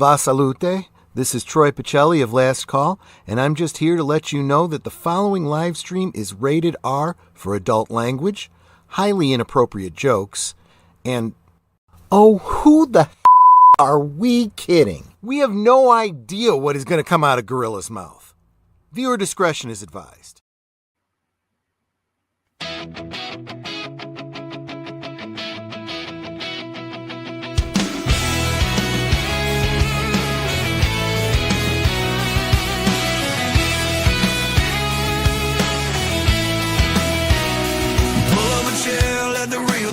Va salute. This is Troy Pacelli of Last Call, and I'm just here to let you know that the following live stream is rated R for adult language, highly inappropriate jokes, and oh, who the are we kidding? We have no idea what is going to come out of Gorilla's mouth. Viewer discretion is advised.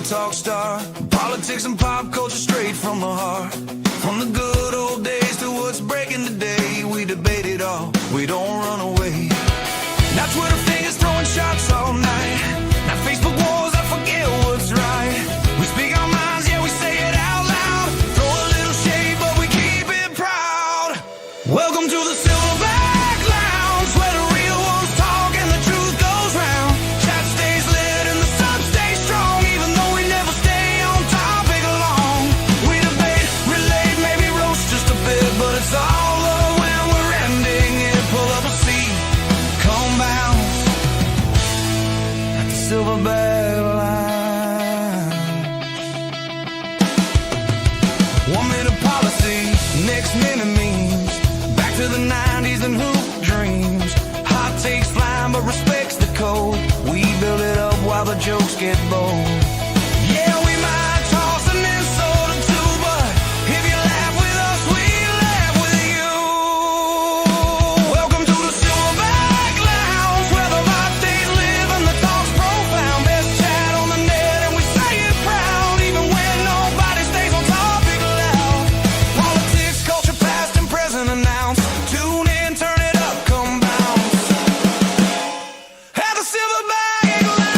Talk star, politics and pop culture straight from the heart. From the good old days to what's breaking today, we debate it all, we don't run away. Now Twitter fingers throwing shots all night. Now Facebook wars, I forget what's right. We speak our minds, yeah, we say it out loud. Throw a little shade, but we keep it proud. Welcome to the Silverbacks Lounge, where the real ones talk and the truth goes round. Chat stays lit and the sun stays strong. It's all love when we're ending it. Pull up a seat, come bounce at the Silverbacks Lounge. 1 minute policy, next minute memes. Back to the 90s and hoop dreams. Hot takes flying but respects the code. We build it up while the jokes get bold. Yeah, we might toss an insult or two, but if you laugh with us, we laugh with you. Welcome to the Silverbacks Lounge, where the vibe stays live and the talk's profound. Best chat on the net and we say it proud, even when nobody stays on topic loud. Politics, culture, past and present announced. Tune in, turn it up, come bounce at the Silverbacks Lounge.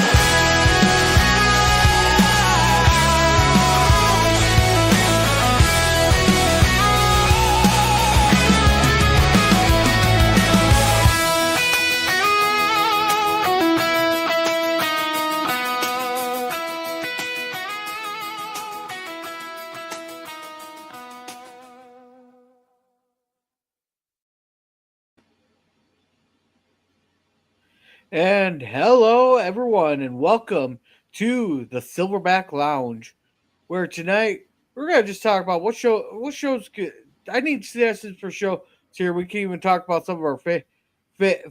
And hello, everyone, and welcome to the Silverback Lounge, where tonight we're gonna just talk about what shows good. I need suggestions for shows here. We can even talk about some of our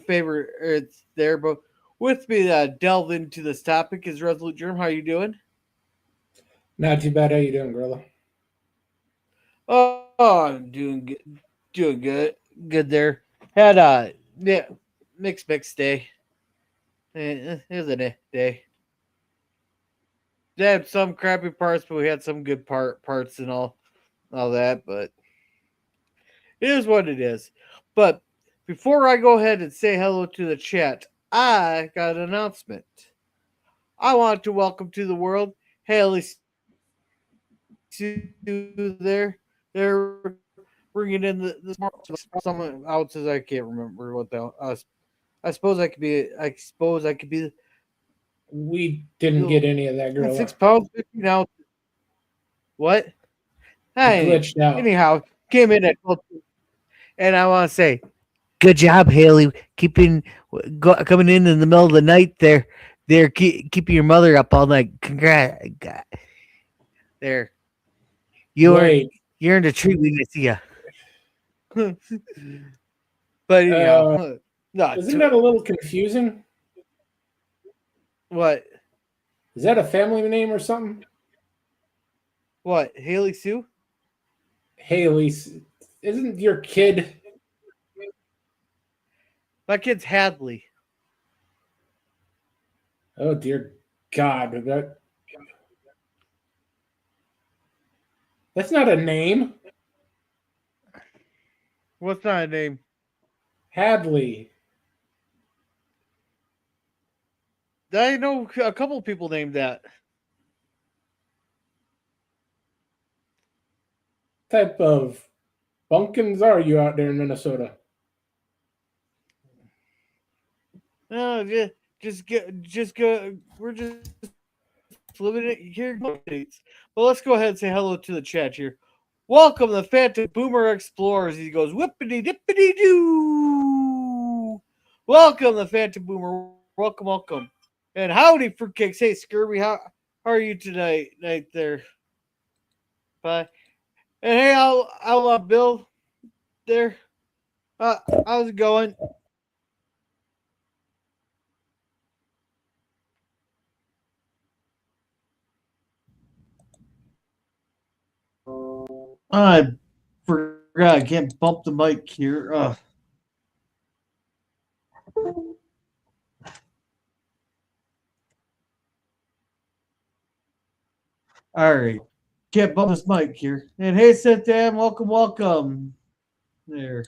favorites there. But with me to delve into this topic is Resolute Germ. How you doing? Not too bad. How you doing, Gorilla? Oh, I'm doing good there. Had mixed day. It was a day. They had some crappy parts, but we had some good parts and all that. But it is what it is. But before I go ahead and say hello to the chat, I got an announcement. I want to welcome to the world Haley there. They're bringing in the someone else. I can't remember what the I suppose I could be. We didn't get any of that, Gorilla. 6 pounds, 15 ounces. What? Glitched out. Anyhow, came in at 12, and I want to say, good job, Haley, coming in the middle of the night there. Keeping your mother up all night. Congrats. There. You earned a treat we didn't see you. But anyhow, no, isn't that a little confusing? What? Is that a family name or something? What? Haley Sue? Haley. Isn't your kid? My kid's Hadley. Oh, dear God. That's not a name. What's not a name? Hadley. I know a couple of people named that. What type of bumpkins are you out there in Minnesota? No, just go. We're just living it here. But let's go ahead and say hello to the chat here. Welcome to the Phantom Boomer Explorers. He goes, whippity dippity doo. Welcome to the Phantom Boomer. Welcome, welcome. And howdy, fruitcakes. Hey, Scurvy, how are you tonight? Night there. Bye. And hey, I'll Bill there. How's it going? I forgot I can't bump the mic here. All right. Can't bump this mic here. And hey, sit down. Welcome, welcome. There.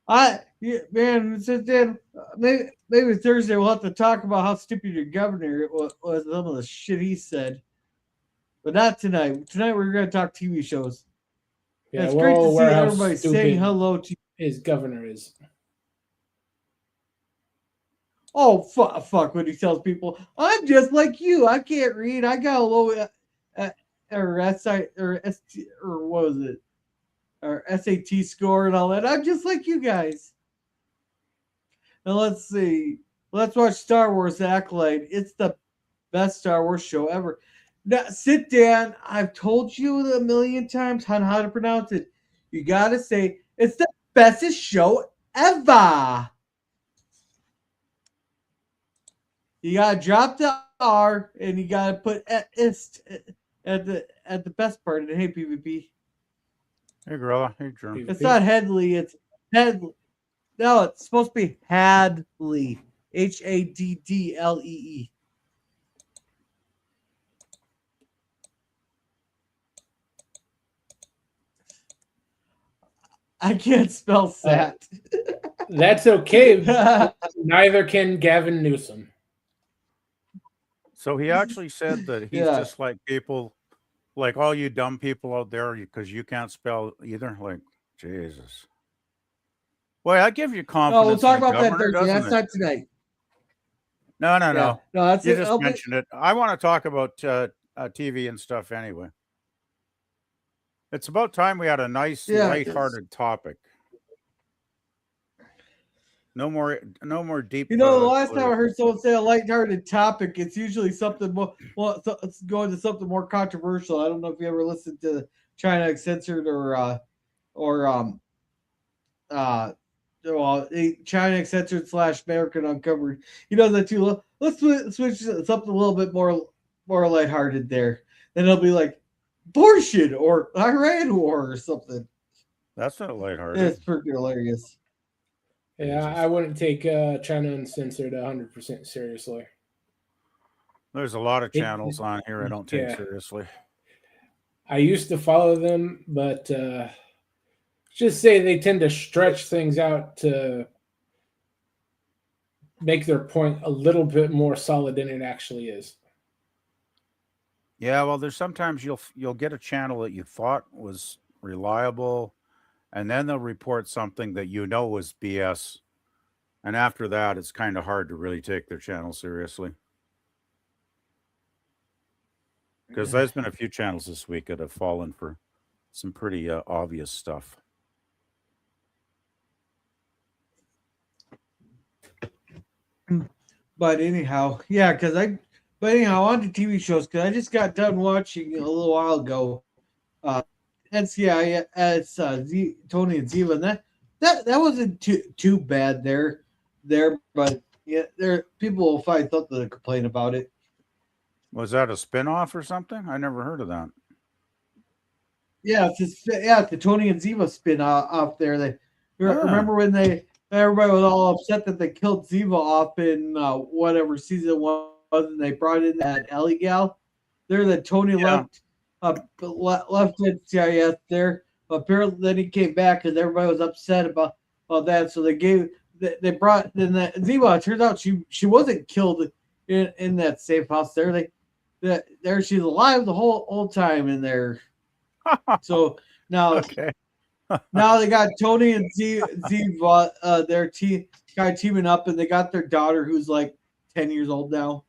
Man, sit down. Maybe Thursday we'll have to talk about how stupid your governor was some of the shit he said. But not tonight. Tonight we're going to talk TV shows. Yeah, It's great to see how everybody saying stupid hello to you. his governor is. Oh, fuck when he tells people, I'm just like you. I can't read. I got a low or SI or ST or what was it? Or SAT score and all that. I'm just like you guys. Now let's see. Let's watch Star Wars Acolyte. It's the best Star Wars show ever. Now sit down. I've told you a million times on how to pronounce it. You gotta say it's the bestest show ever. You gotta drop the R and you gotta put ist at the best part of it. Hey PvP. Hey, Gorilla. Hey, Germ. It's not Headley, it's Headley. No, it's supposed to be Hadley. Haddlee. I can't spell sat. That's okay. Neither can Gavin Newsom. So he actually said that he's Yeah. just like people, like all you dumb people out there, because you can't spell either. Like, Jesus. Well, I give you No, confidence. we'll talk in the about that governor, Thursday. That's doesn't it? not tonight. No, no, Yeah. no. No, that's You it. just mentioned it. I want to talk about TV and stuff anyway. It's about time we had a nice, Yeah, lighthearted topic. No more deep. You know, the last time I heard someone say a lighthearted topic, it's usually something more. Well, let's go into something more controversial. I don't know if you ever listened to China Censored or China Censored / American Uncovered. You know that too. Let's switch to something a little bit more lighthearted there. Then it'll be like abortion or Iran war or something. That's not lighthearted. It's pretty hilarious. Yeah, I wouldn't take China Uncensored 100% seriously. There's a lot of channels on here I don't take seriously. I used to follow them, but just say they tend to stretch things out to make their point a little bit more solid than it actually is. Yeah, well, there's sometimes you'll get a channel that you thought was reliable, and then they'll report something that you know was BS. And after that, it's kind of hard to really take their channel seriously. Because there's been a few channels this week that have fallen for some pretty obvious stuff. But anyhow, on to TV shows, because I just got done watching a little while ago. NCIS, Tony and Ziva, and that wasn't too bad there, but yeah, people will find something to complain about it. Was that a spin-off or something? I never heard of that. Yeah, it's the Tony and Ziva spin off there. Remember when everybody was all upset that they killed Ziva off in whatever season was, and they brought in that Ellie gal. There, that Tony left NCIS there. Apparently, then he came back, and everybody was upset about that. So they brought in that Ziva. It turns out she wasn't killed in that safe house there. There she's alive the whole time in there. So now, Okay. now they got Tony and Ziva, their teaming up, and they got their daughter who's like 10 years old now.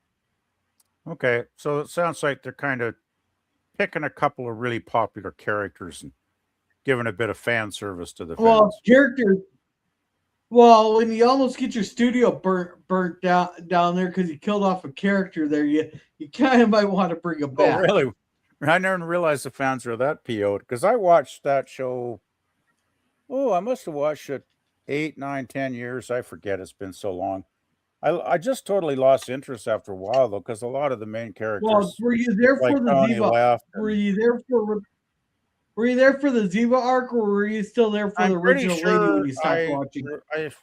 Okay, so it sounds like they're kind of picking a couple of really popular characters and giving a bit of fan service to the Well, fans. character. Well, when you almost get your studio burnt down there because you killed off a character there, you kind of might want to bring him Oh, back. really? I never realized the fans were that PO'd because I watched that show. Oh, I must have watched it 8, 9, 10 years. I forget. It's been so long. I just totally lost interest after a while though, because a lot of the main Well, characters, were you there like for the Tony, Ziva? left. Were you there for? Were you there for the Ziva arc, or were you still there for I'm the pretty original lady sure when you stopped watching?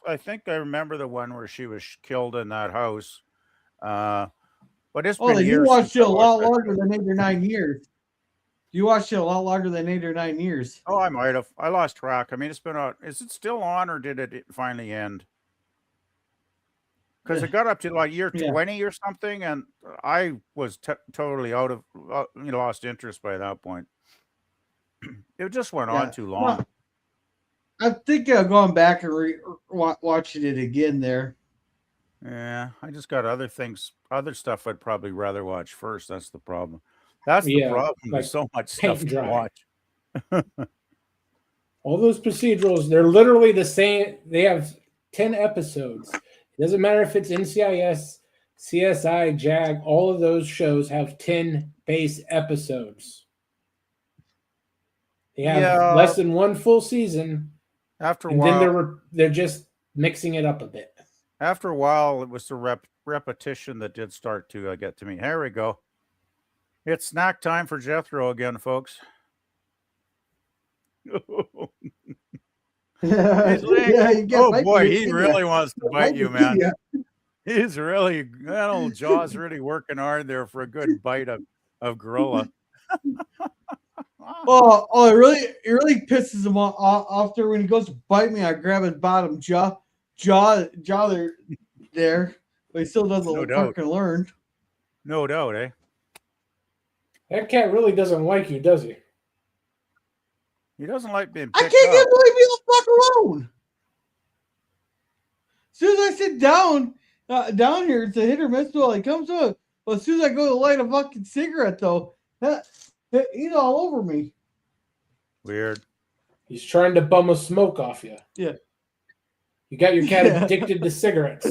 I think I remember the one where she was killed in that house. But it's Oh, been then you years watched since it I a watched lot that longer show. than 8 or 9 years. You watched it a lot longer than 8 or 9 years. Oh, I might have. I lost track. I mean, it's been on. Is it still on, or did it finally end? Because it got up to like year Yeah. 20 or something, and I was totally out of lost interest by that point. It just went on too long. Well, I think going back and watching it again there. Yeah, I just got other stuff I'd probably rather watch first. That's the problem. That's the Yeah, problem. like There's so much paint stuff to dry. watch. All those procedurals, they're literally the same. They have 10 episodes. It doesn't matter if it's NCIS, CSI, JAG, all of those shows have 10 base episodes. They have Yeah. less than one full season, After a and while, then they're just mixing it up a bit. After a while, it was the repetition that did start to get to me. Here we go. It's snack time for Jethro again, folks. Yeah, you get Oh bite boy, me, he didn't really ya? wants to Bite bite you, me, man. didn't ya? He's really, that old jaw's really working hard there for a good bite of gorilla. Oh, it really pisses him off there when he goes to bite me. I grab his bottom jaw there, but he still doesn't No doubt. fucking learn. No doubt, eh? That cat really doesn't like you, does he? He doesn't like being I picked can't up. get leave me the fuck alone. As soon as I sit down here, it's a hit or miss while he comes up. But as soon as I go to light a fucking cigarette, though, he's all over me. Weird. He's trying to bum a smoke off you. Yeah. You got your cat Yeah. addicted to cigarettes.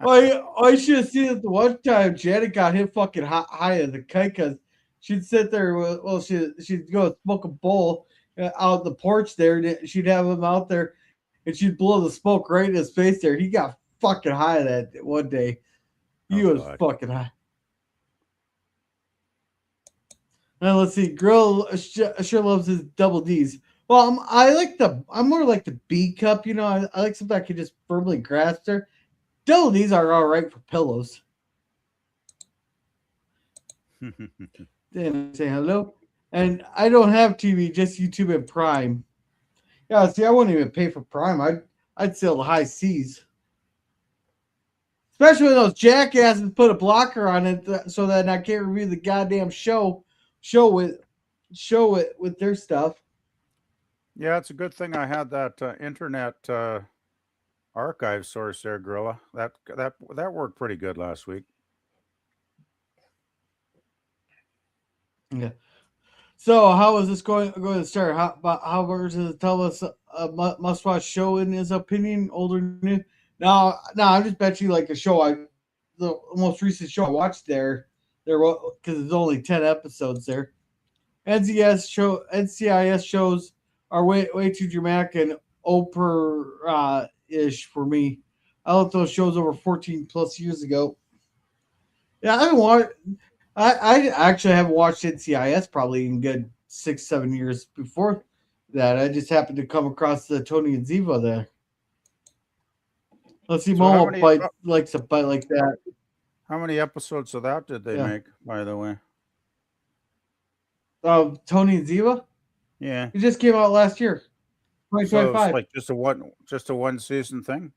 I should have seen it the one time Janet got hit fucking high as a kite because she'd sit there. Well, she'd go smoke a bowl out the porch there, and she'd have him out there, and she'd blow the smoke right in his face there. He got fucking high that one day. He was fucking high. Now let's see. Grill sure loves his double D's. Well, I'm more like the B cup. You know, I like something I can just firmly grasp there. Double D's are all right for pillows. Then say hello. And I don't have TV, just YouTube and Prime. Yeah, see, I wouldn't even pay for Prime. I'd sell the high C's. Especially when those jackasses put a blocker on it so that I can't review the goddamn show with their stuff. Yeah, it's a good thing I had that internet archive source there, Gorilla. That worked pretty good last week. Yeah. So how is this going to start? How does it tell us a must-watch show in his opinion? Older, new? No, I'm just bet you like a show. The most recent show I watched there because there's only 10 episodes there. NCIS shows are way too dramatic and Oprah-ish for me. I left those shows over 14 plus years ago. Yeah, I actually haven't watched NCIS probably in good 6-7 years before that. I just happened to come across the Tony and Ziva there. Let's see, So Momo likes a bite like that. How many episodes of that did they make, by the way? Tony and Ziva? Yeah. It just came out last year. 2025. So it's like just a one season thing?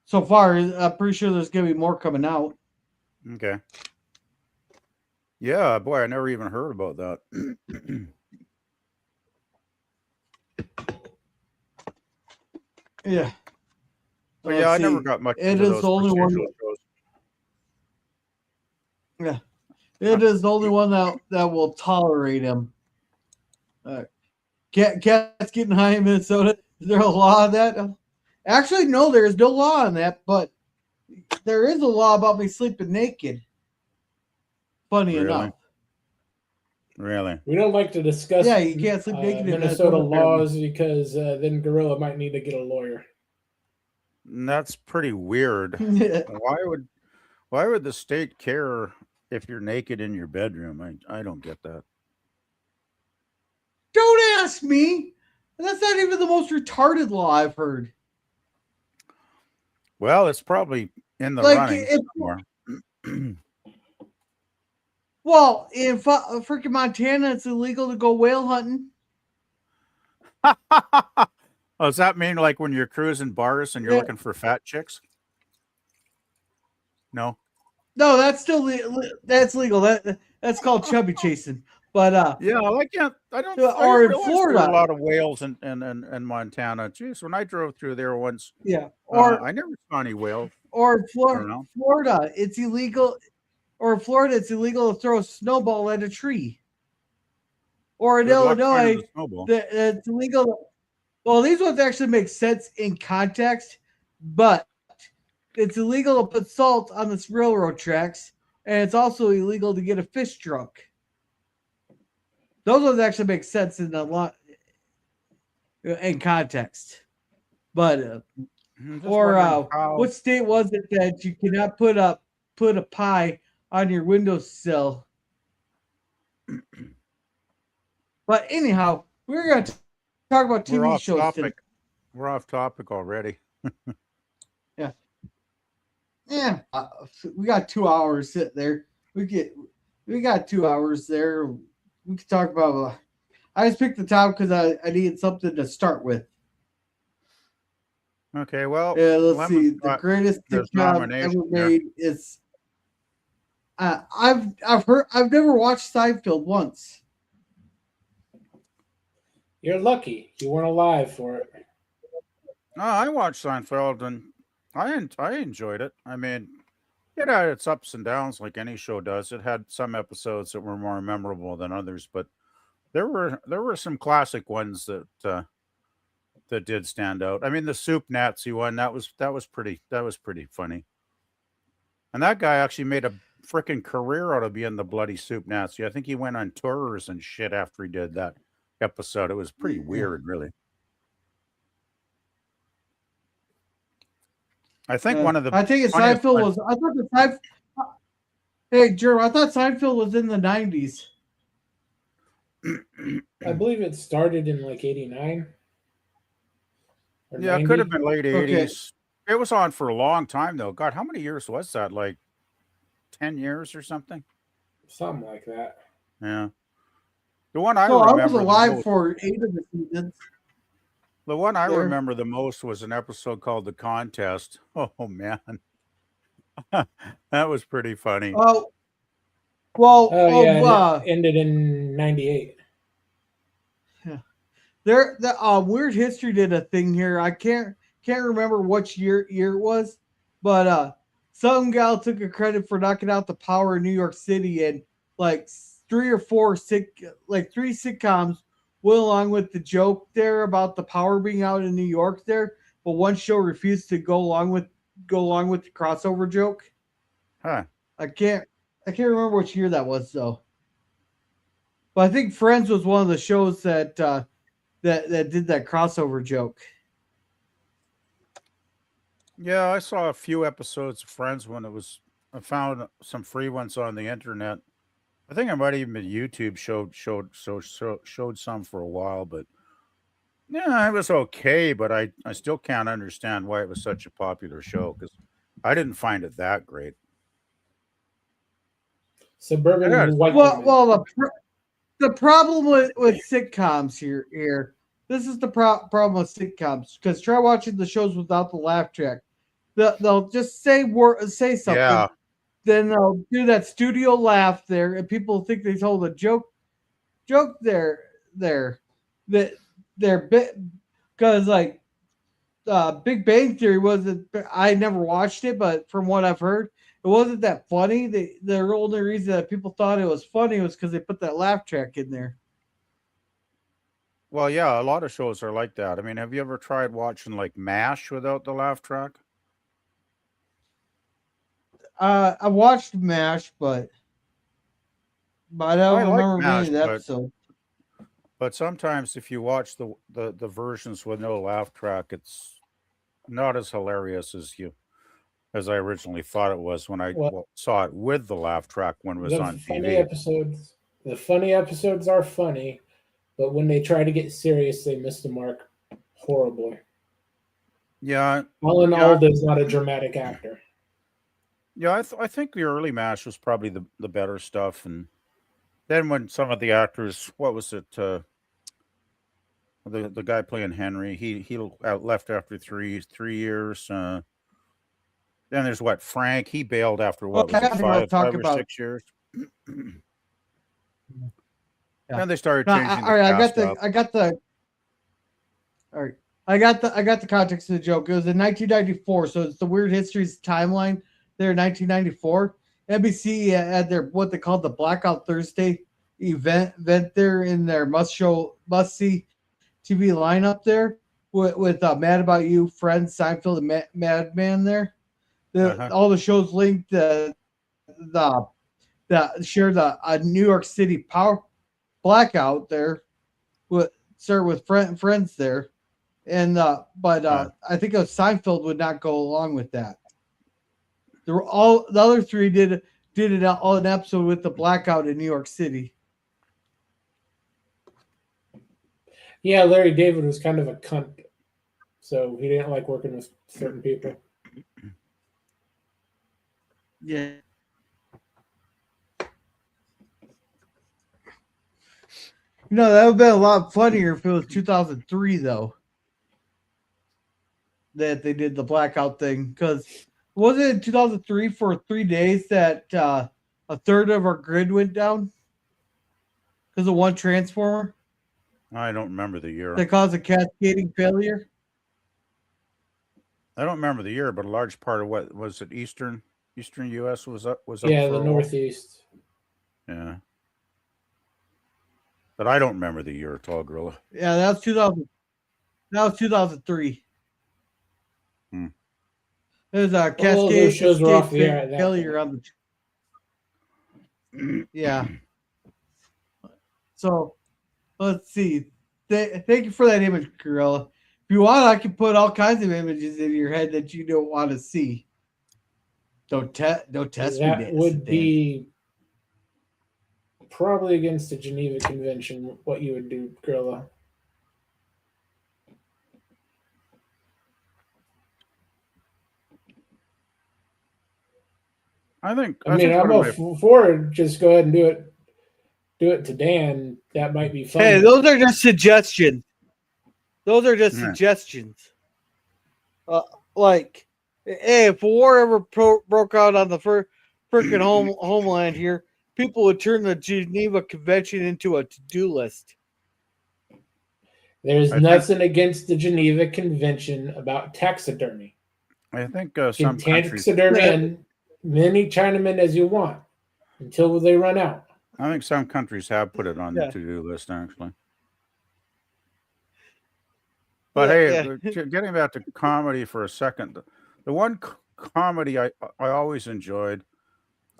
So far, I'm pretty sure there's gonna be more coming out. Okay. Yeah, boy, I never even heard about that. Yeah. But Let's yeah, I never see. got much It into is those the only one. procedural shows. Yeah, it is the only one that will tolerate him. Cats getting high in Minnesota. Is there a law on that? Actually, no, there is no law on that, but there is a law about me sleeping naked. Funny enough. Really? We don't like to discuss Yeah, you can't sleep naked in Minnesota Minnesota, apparently. laws because then Gorilla might need to get a lawyer. That's pretty weird. Why would the state care if you're naked in your bedroom? I don't get that. Don't ask me. That's not even the most retarded law I've heard. Well, it's probably in the Like, running somewhere. well, in freaking Montana, it's illegal to go whale hunting. Oh, does that mean like when you're cruising bars and you're Yeah. looking for fat chicks? No. No, that's still that's legal. That's called chubby chasing. But Yeah, I can't. I don't or in realize there Florida, were a lot of whales in Montana. Jeez, when I drove through there once, yeah, or I never saw any whales or around. Florida, it's illegal. Or in Florida, it's illegal to throw a snowball at a tree. Or in Good luck finding Illinois, the snowball. it's illegal. Well, these ones actually make sense in context, but it's illegal to put salt on the railroad tracks, and it's also illegal to get a fish drunk. Those ones actually make sense in context. But what state was it that you cannot put a pie on your windowsill? But anyhow, we're going to talk about TV shows. Topic. We're off topic already. Yeah. We got 2 hours sitting there. We got 2 hours there. We can talk about. I just picked the top because I needed something to start with. Okay, well, let's see. The greatest sitcom ever made is. I've never watched Seinfeld once. You're lucky. You weren't alive for it. No, I watched Seinfeld and I enjoyed it. I mean, it had its ups and downs like any show does. It had some episodes that were more memorable than others, but there were some classic ones that did stand out. I mean, the Soup Nazi one, that was pretty funny. And that guy actually made a freaking career out of being the bloody Soup Nazi. I think he went on tours and shit after he did that episode. It was pretty weird, really. I think one of the. I think Seinfeld was. I thought the Seinfeld. Hey, Jerome, I thought Seinfeld was in the 90s. I believe it started in like 89. Yeah, 90. It could have been late 80s. Okay. It was on for a long time, though. God, how many years was that? Like 10 years or something? Something like that. Yeah. The one I remember. I was alive for 8 of the seasons. The one I remember the most was an episode called The Contest. Oh, man. That was pretty funny. Oh, well, it ended in 98. Yeah. The Weird History did a thing here. I can't remember which year it was, but some gal took a credit for knocking out the power in New York City, and like 3 or 4 3 sitcoms went along with the joke there about the power being out in New York there, but one show refused to go along with the crossover joke. Huh. I can't remember which year that was though. But I think Friends was one of the shows that did that crossover joke. Yeah, I saw a few episodes of Friends when I found some free ones on the internet. I think I might even been YouTube showed some for a while, but yeah, it was okay. But I still can't understand why it was such a popular show because I didn't find it that great. Suburban white. Well, the problem with sitcoms here. This is the problem with sitcoms because try watching the shows without the laugh track. They'll just say something. Yeah. Then they'll do that studio laugh there, and people think they told a joke there that they're bit because like Big Bang Theory wasn't. I never watched it, but from what I've heard, it wasn't that funny. The only reason that people thought it was funny was because they put that laugh track in there. Well, yeah, a lot of shows are like that. I mean, have you ever tried watching like MASH without the laugh track? I watched Mash, but I don't I like remember many MASH, of the episodes. but sometimes if you watch the versions with no laugh track, it's not as hilarious as I originally thought it was when I Well, saw it with the laugh track when it was the on funny TV. episodes, the funny episodes are funny, but when they try to get serious, they miss the mark horribly. Yeah, Alan yeah, Alda is not a dramatic actor. yeah. I think the early MASH was probably the better stuff, and then when some of the actors, what was it? The guy playing Henry, he left after three years. Then there's what Frank. He bailed after Oh, what I was it got to talk five or about. 6 years. Yeah. Then they started No, changing all the right. cast up. All right. I got the context of the joke. It was in 1994, so it's the Weird Histories timeline. There in 1994, NBC had their what they called the Blackout Thursday event there in their must see TV lineup there with Mad About You, Friends, Seinfeld, and Madman there. Uh-huh. All the shows linked the share the New York City power blackout there with start with friends there, and but I think Seinfeld would not go along with that. There were all the other three did it all an episode with the blackout in New York City. Yeah, Larry David was kind of a cunt, so he didn't like working with certain people. Yeah. You know, that would have been a lot funnier if it was 2003, though, that they did the blackout thing. Because was it in 2003 for 3 days that a third of our grid went down because of one transformer I don't remember the year. that caused a cascading failure? I don't remember the year, but a large part of what was it Eastern U.S. was up Yeah, for the a while. Northeast. Yeah, but I don't remember the year. Tall Gorilla. Yeah, that was 2000. That was 2003. It was a All of those shows were off the air at that failure point. on the. Yeah. So let's see. Thank you for that image, Gorilla. If you want, I can put all kinds of images in your head that you don't want to see. Don't test me. That would be probably against the Geneva Convention. What you would do, Gorilla? I think. I mean, I'm all for it. Just go ahead and do it. Do it to Dan. That might be fun. Hey, those are just suggestions. Those are just suggestions. Like, hey, if war ever broke out on the freaking homeland here, people would turn the Geneva Convention into a to-do list. There's nothing against the Geneva Convention about taxidermy. I think You some can countries. taxidermy and many Chinamen as you want until they run out. I think some countries have put it on the to-do list, actually. But getting back to comedy for a second, the one comedy I always enjoyed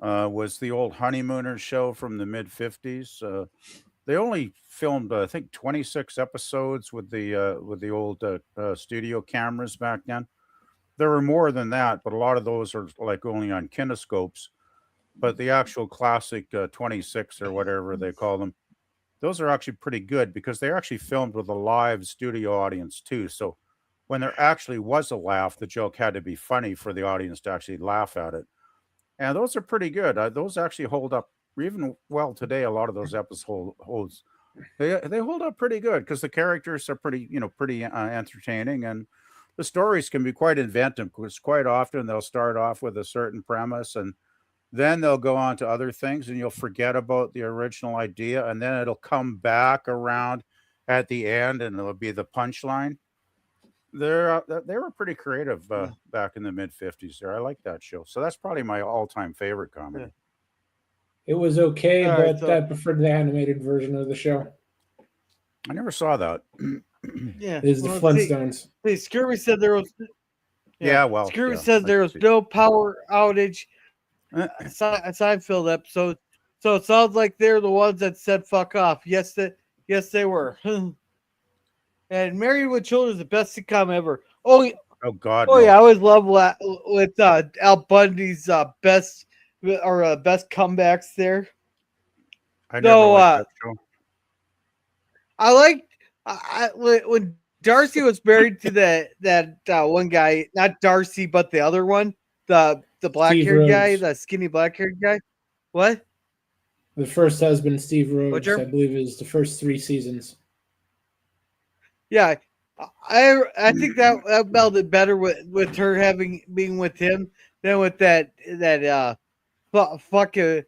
was the old Honeymooners show from the mid '50s. They only filmed, I think, 26 episodes with the old studio cameras back then. There were more than that, but a lot of those are like only on kinescopes. But the actual classic 26 or whatever they call them, those are actually pretty good because they're actually filmed with a live studio audience too. So when there actually was a laugh, the joke had to be funny for the audience to actually laugh at it. And those are pretty good. Those actually hold up even well today. A lot of those episodes they hold up pretty good because the characters are pretty entertaining, and the stories can be quite inventive because quite often they'll start off with a certain premise and then they'll go on to other things and you'll forget about the original idea and then it'll come back around at the end and it'll be the punchline. they were pretty creative back in the mid '50s. There, I like that show. So that's probably my all-time favorite comedy. It was okay, All right, but so- I preferred the animated version of the show. I never saw that. Yeah. It is the let's see. Flintstones. See, Scurvy said there was. Yeah, well, Scurvy yeah, says I there can was see. no power outage Seinfeld episode, so it sounds like they're the ones that said "fuck off." Yes, they were. And Married with Children is the best sitcom ever. Oh, Oh God, oh no. yeah, I always love with Al Bundy's best comebacks there. I never So liked that show. I liked when Darcy was married to that one guy, not Darcy, but the other one, the black haired guy, Rhodes. the skinny black haired guy. What? The first husband, Steve Rhodes, Jeremy? I believe, is the first 3 seasons. Yeah, I think that melded better with her being with him than with that fucking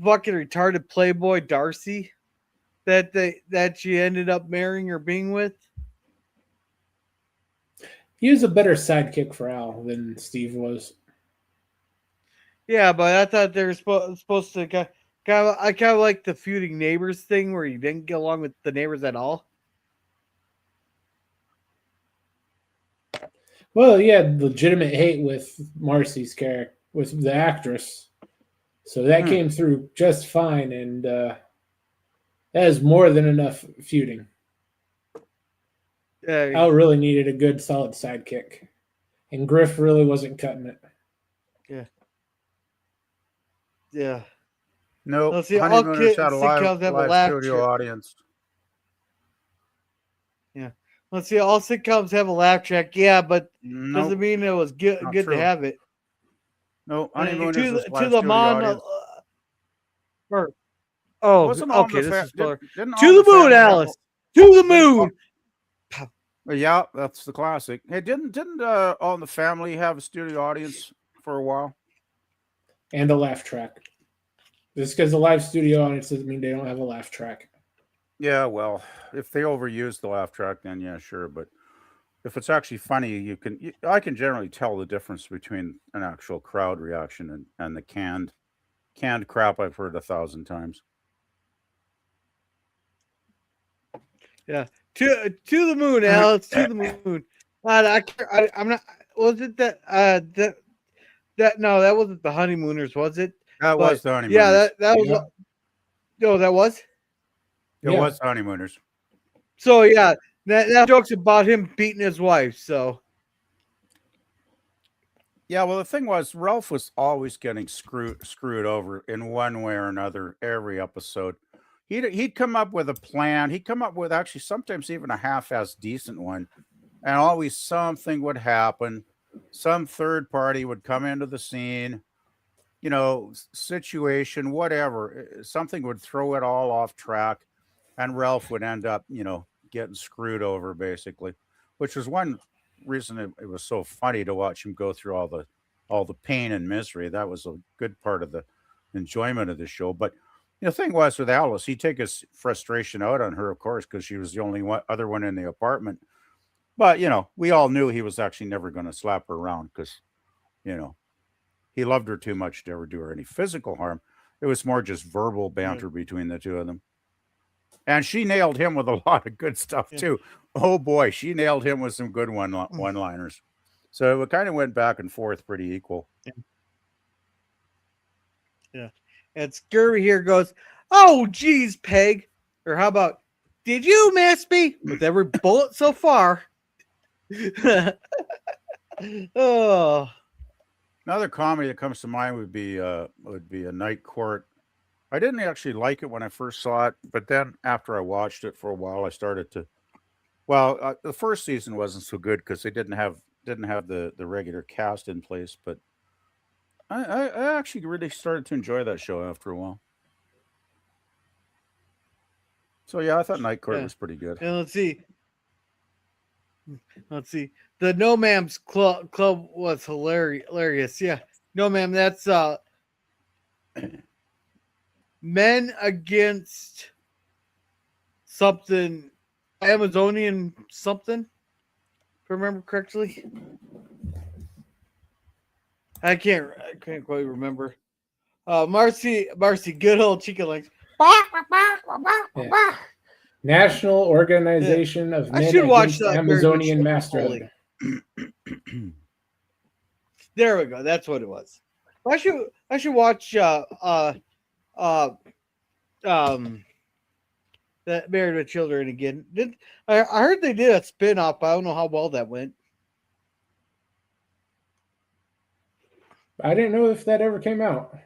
retarded playboy Darcy that she ended up marrying or being with. He was a better sidekick for Al than Steve was. Yeah, but I thought they were supposed to I kind of like the feuding neighbors thing where you didn't get along with the neighbors at all. Well, he had legitimate hate with Marcy's character, with the actress. So that came through just fine, and that is more than enough feuding. Al really needed a good, solid sidekick. And Griff really wasn't cutting it. Yeah. No, Let's see, all Honeymooners had a sitcoms have a live laugh studio track. audience. Yeah. Let's see, all sitcoms have a laugh track. Yeah, but No, doesn't mean it was good not to true. have it. No, And Honeymooners was to live the studio mon. audience. Wasn't All in Okay, the this is spoiler. didn't All To in the moon, Family have Alice. To the didn't moon. Yeah, that's the classic. Hey, didn't All in the Family have a studio audience for a while? And a laugh track. Just because the live studio audience doesn't mean they don't have a laugh track. Yeah, well, if they overuse the laugh track, then yeah, sure. But if it's actually funny, I can generally tell the difference between an actual crowd reaction and the canned crap I've heard 1,000 times. Yeah. To the moon, Alice. To the moon. I'm not. Was it that? No, that wasn't the Honeymooners, was it? That was the Honeymooners. Yeah, that was. Yeah. No, that was. It was the Honeymooners. So yeah, that joke's about him beating his wife. So Yeah, well, the thing was, Ralph was always getting screwed over in one way or another every episode. He'd come up with a plan. He'd come up with actually sometimes even a half-ass decent one, and always something would happen. Some third party would come into the scene, situation, whatever. Something would throw it all off track, and Ralph would end up, getting screwed over basically, which was one reason it was so funny to watch him go through all the pain and misery. That was a good part of the enjoyment of the show. But the thing was with Alice, he'd take his frustration out on her, of course, because she was the only other one in the apartment. But we all knew he was actually never going to slap her around because he loved her too much to ever do her any physical harm. It was more just verbal banter between the two of them. And she nailed him with a lot of good stuff too. Oh boy, she nailed him with some good one-liners. So it kind of went back and forth pretty equal. yeah. And Scurvy here goes, "Oh geez, Peg," or how about, "Did you miss me?" With every bullet so far. Oh. Another comedy that comes to mind would be A Night Court. I didn't actually like it when I first saw it, but then after I watched it for a while, I started to. Well, the first season wasn't so good because they didn't have the regular cast in place, but I actually really started to enjoy that show after a while. So yeah, I thought Night Court was pretty good. And let's see. The No Ma'am's Club was hilarious. Yeah. No Ma'am, that's Men Against something Amazonian something. if I remember correctly. I can't quite remember. Marcy, good old chicken legs. Yeah. National Organization of I Men should watch Against that Married with Amazonian Children Masterhood. There we go. That's what it was. I should watch that Married with Children again. I heard they did a spin-off, but I don't know how well that went. I didn't know if that ever came out.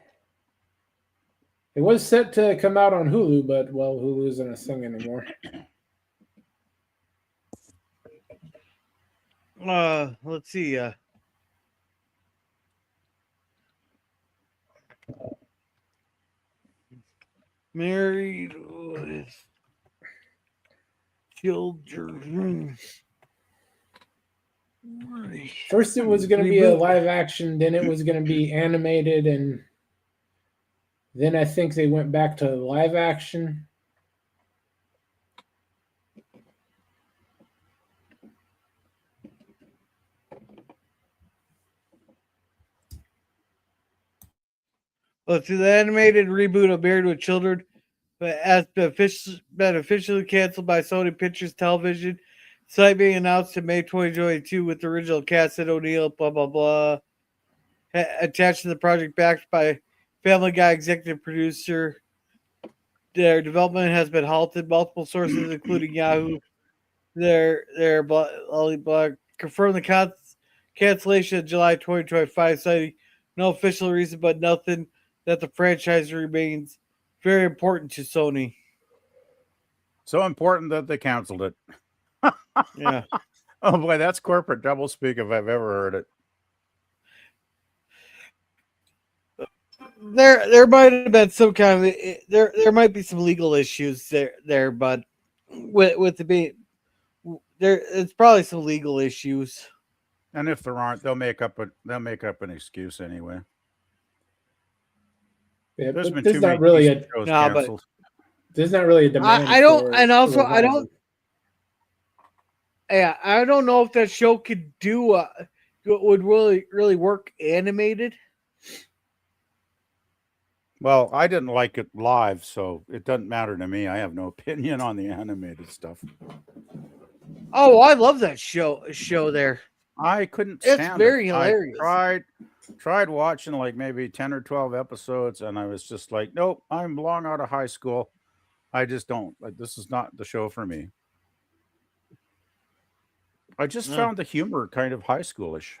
It was set to come out on Hulu, but well, Hulu isn't a thing anymore. Let's see. Married with Children. First, it was going to be a live action, then it was going to be animated, and then I think they went back to live action. Let's see. The animated reboot of Married with Children has been officially canceled by Sony Pictures Television. Site being announced in May 2022 with the original cast and O'Neill, blah, blah, blah. Attached to the project, backed by Family Guy executive producer. Their development has been halted. Multiple sources, including Yahoo, confirmed the cancellation of July 2025, citing no official reason, but nothing that the franchise remains very important to Sony. So important that they canceled it. Yeah. Oh boy, that's corporate doublespeak if I've ever heard it. There might have been some kind of there might be some legal issues there, but with the being there, it's probably some legal issues. And if there aren't, they'll make up an excuse anyway. Yeah, There's but been there's too not many really shows canceled. There's not really a demand. I don't, for and also I revival. don't. Yeah, I don't know if that show could do would really work animated. Well, I didn't like it live, so it doesn't matter to me. I have no opinion on the animated stuff. Oh, I love that show there. I couldn't stand it. It's very hilarious. I tried watching like maybe 10 or 12 episodes, and I was just like, nope, I'm long out of high school. I just don't like, this is not the show for me. I just found the humor kind of high schoolish.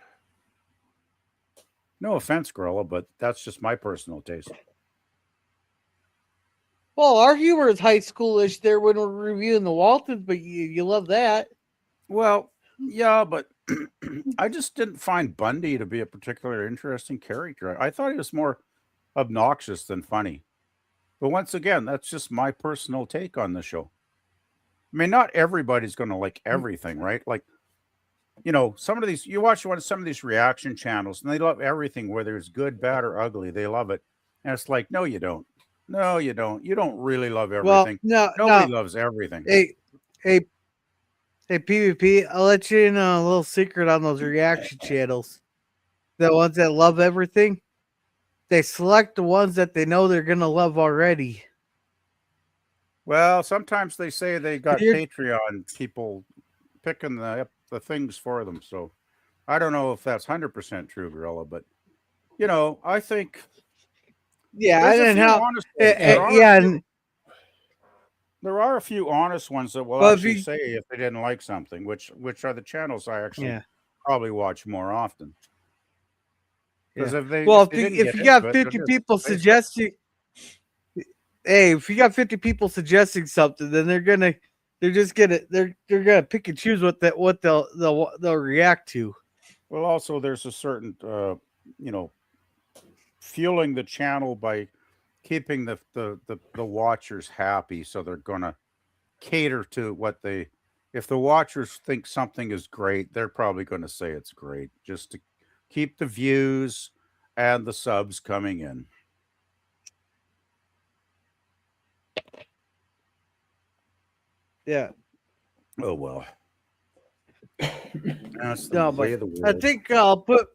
No offense, Gorilla, but that's just my personal taste. Well, our humor is high schoolish there when we're reviewing the Waltons, but you love that. Well, yeah, but I just didn't find Bundy to be a particularly interesting character. I thought he was more obnoxious than funny. But once again, that's just my personal take on the show. I mean, not everybody's going to like everything, right? Like, you know, some of these, you watch some of these reaction channels and they love everything, whether it's good, bad, or ugly. They love it. And it's like, no, you don't. No, you don't. You don't really love everything. Well, Nobody loves everything. Hey, PvP, I'll let you in a little secret on those reaction channels. The ones that love everything, they select the ones that they know they're going to love already. Well, sometimes they say they got Patreon people picking the things for them. So I don't know if that's 100% true, Gorilla, but, you know, I think... Yeah, and how... There are a few honest ones that will actually say if they didn't like something, which are the channels I actually probably watch more often. Because if you got 50 people suggesting, if you got 50 people suggesting something, then they're gonna pick and choose what they'll react to. Well, also there's a certain fueling the channel by keeping the watchers happy, so they're gonna cater to what they. If the watchers think something is great, they're probably going to say it's great, just to keep the views and the subs coming in. Yeah. Oh well. That's the No, way but of the I world. think I'll put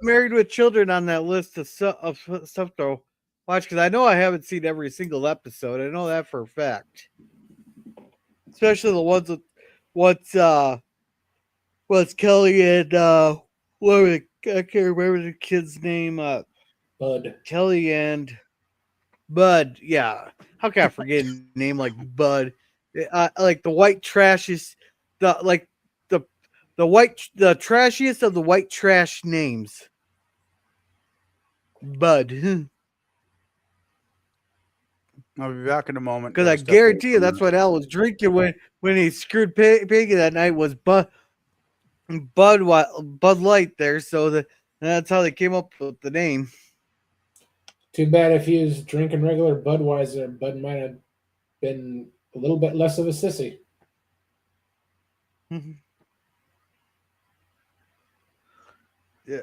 Married with Children on that list of stuff to watch because I know I haven't seen every single episode. I know that for a fact, especially the ones with what's Kelly and I can't remember the kid's name. Bud. Kelly and Bud. Yeah, how can I forget a name like Bud? Like the white trash is the the trashiest of the white trash names. Bud. I'll be back in a moment. Because Gotta I step away guarantee you from that's that. what Al was drinking when he screwed Piggy that night was Bud Light there. So that's how they came up with the name. Too bad if he was drinking regular Budweiser, Bud might have been a little bit less of a sissy. Yeah.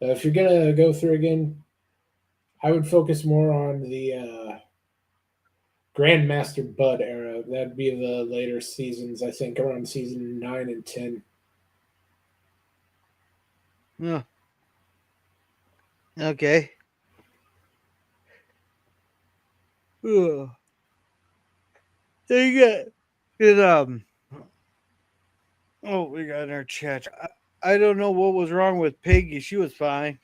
If you're gonna go through again, I would focus more on the Grandmaster Bud era. That'd be the later seasons, I think, around season 9 and 10. Yeah. Okay. Ugh. There you go. It. Oh, we got in our chat. I don't know what was wrong with Piggy. She was fine.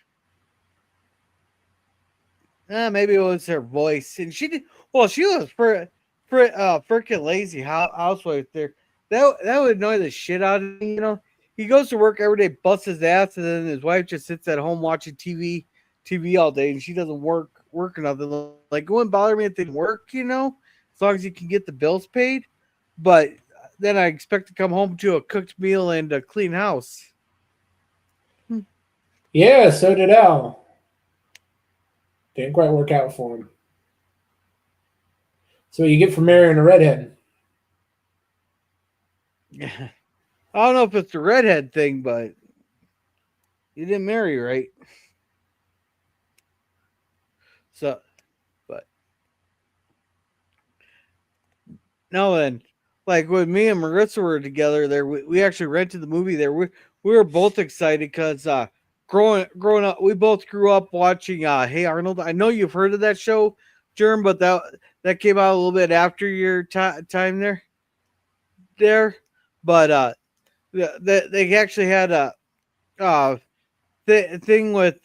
Maybe it was her voice, and she did. Well, she was freaking lazy housewife there. That would annoy the shit out of me. You know, he goes to work every day, busts his ass, and then his wife just sits at home watching TV all day, and she doesn't work or nothing. Like, it wouldn't bother me if they didn't work. You know, as long as you can get the bills paid. But then I expect to come home to a cooked meal and a clean house. Yeah, so did Al. Didn't quite work out for him. So what you get for marrying a redhead. I don't know if it's the redhead thing, but you didn't marry right. So, but no, then like when me and Marissa were together there, we actually rented the movie there. We were both excited because growing up, we both grew up watching Hey Arnold. I know you've heard of that show, Germ, but that came out a little bit after your time there. But they actually had a thing with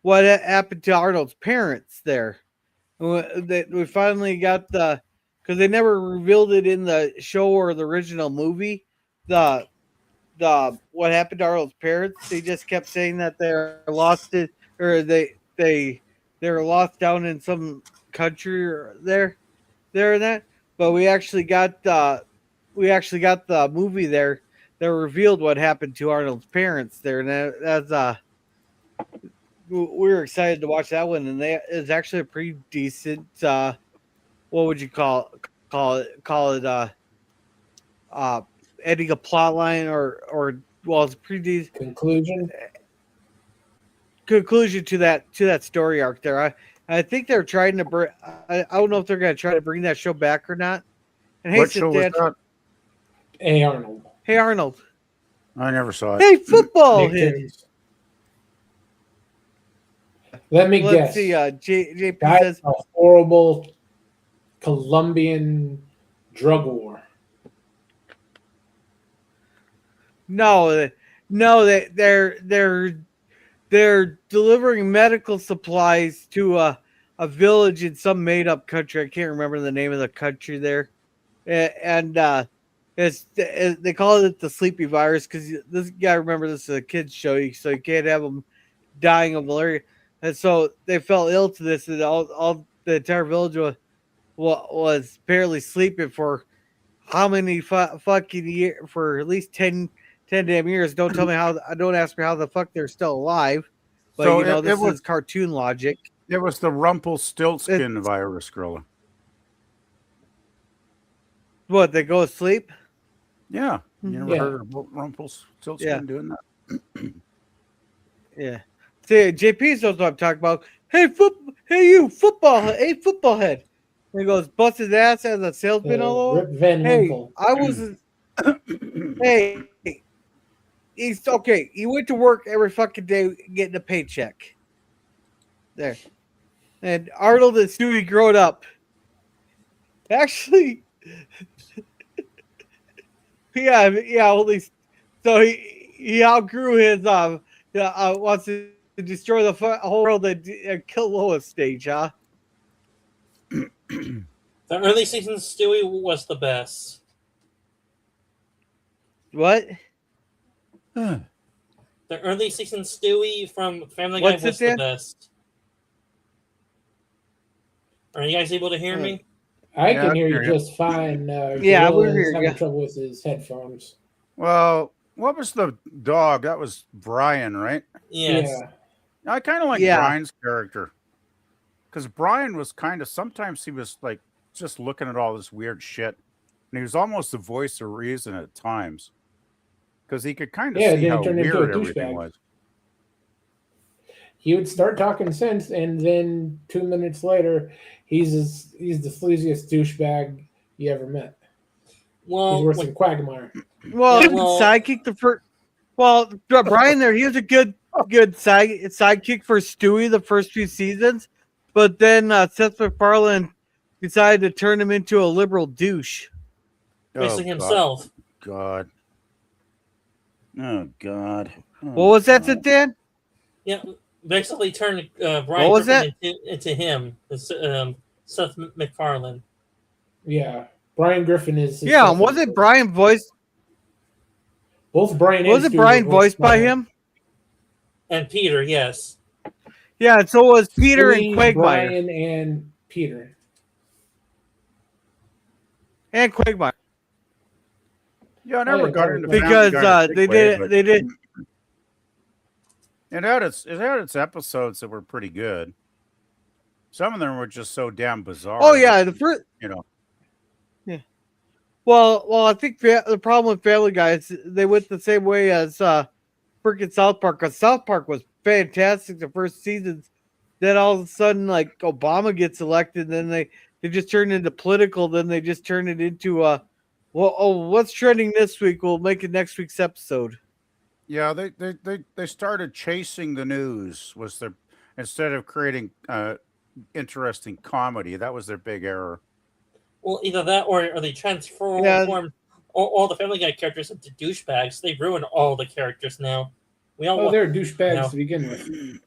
what happened to Arnold's parents there. We finally got because they never revealed it in the show or the original movie. The what happened to Arnold's parents? They just kept saying that they're lost it or they're lost down in some country or there and that. But we actually got the movie there that revealed what happened to Arnold's parents there, and that's we were excited to watch that one, and it's actually a pretty decent. What would you call it? Ending a plot line or well, it's a pretty decent Conclusion? conclusion to that story arc there. I think they're trying to bring. I don't know if they're going to try to bring that show back or not. And hey, What show was Dad. that? Hey, Arnold. Hey, Arnold. I never saw it. Hey, football Nick hit. Jones. Let me Let's guess. see. JP Died says in a horrible Colombian drug war. no. They're delivering medical supplies to a village in some made up country. I can't remember the name of the country there, and they call it the sleepy virus because this guy, remember, this is a kids show, so you can't have them dying of malaria, and so they fell ill to this, and all the entire village was barely sleeping for how many fucking years, for at least 10 damn years. Don't ask me how the fuck they're still alive, but So this is cartoon logic. It was the Rumpelstiltskin virus, Gorilla. What, they go to sleep? Yeah. You never Yeah. heard of Rumpelstiltskin doing that? Yeah. See, JP knows what I'm talking about. Hey, you football head. He goes, bust his ass as a salesman all over. Rip Van Hey, Winkle. I was. Hey, he's okay. He went to work every fucking day getting a paycheck. There. And Arnold and Stewie growing up. Actually, yeah. Only so he outgrew his wants to destroy the whole world and kill Lois stage, huh? The early season Stewie was the best. What? The early season Stewie from Family Guy What's it, was the Dan? best. Are you guys able to hear me? I Yeah, can I hear can you hear you. just fine. Yeah, Gorilla we're is hearing having you. trouble with his headphones. Well, what was the dog? That was Brian, right? Yes. Yeah. I kind of like Yeah. Brian's character because Brian was kind of sometimes he was like just looking at all this weird shit, and he was almost the voice of reason at times because he could kind of Yeah, see then he how turned into a weird everything douchebag. was. He would start talking sense, and then 2 minutes later, he's the sleaziest douchebag you ever met. He's Well, worse than Quagmire. Well, Yeah, he was well- sidekick the first. Well, Brian there, he was a good sidekick for Stewie the first few seasons, but then Seth MacFarlane decided to turn him into a liberal douche. basically God. himself. God. Oh God. Oh, What was that, God. Dan? Yeah, basically turned Brian What was Griffin into him, Seth MacFarlane. Yeah, Brian Griffin is. his Yeah, stuff was is- it Brian voiced? Both Brian Was and it Stewie Brian were voiced by Brian. him? And Peter, yes. Yeah, and so was Peter and Stewie, Quagmire. Brian and Peter. And Quagmire. Yeah, I never yeah, got into Family Because Family Guy in a they big way, did but they did it had its episodes that were pretty good. Some of them were just so damn bizarre. Oh yeah, the first you know. well I think the problem with Family Guy is they went the same way as freaking South Park, because South Park was fantastic the first seasons. Then all of a sudden, like Obama gets elected, then they just turn into political. Then they just turn it into what's trending this week? We'll make it next week's episode. Yeah, they started chasing the news was their instead of creating interesting comedy. That was their big error. Well, either that or they transform all the Family Guy characters into douchebags. They ruined all the characters now. We all Oh, they're douchebags No. to begin with.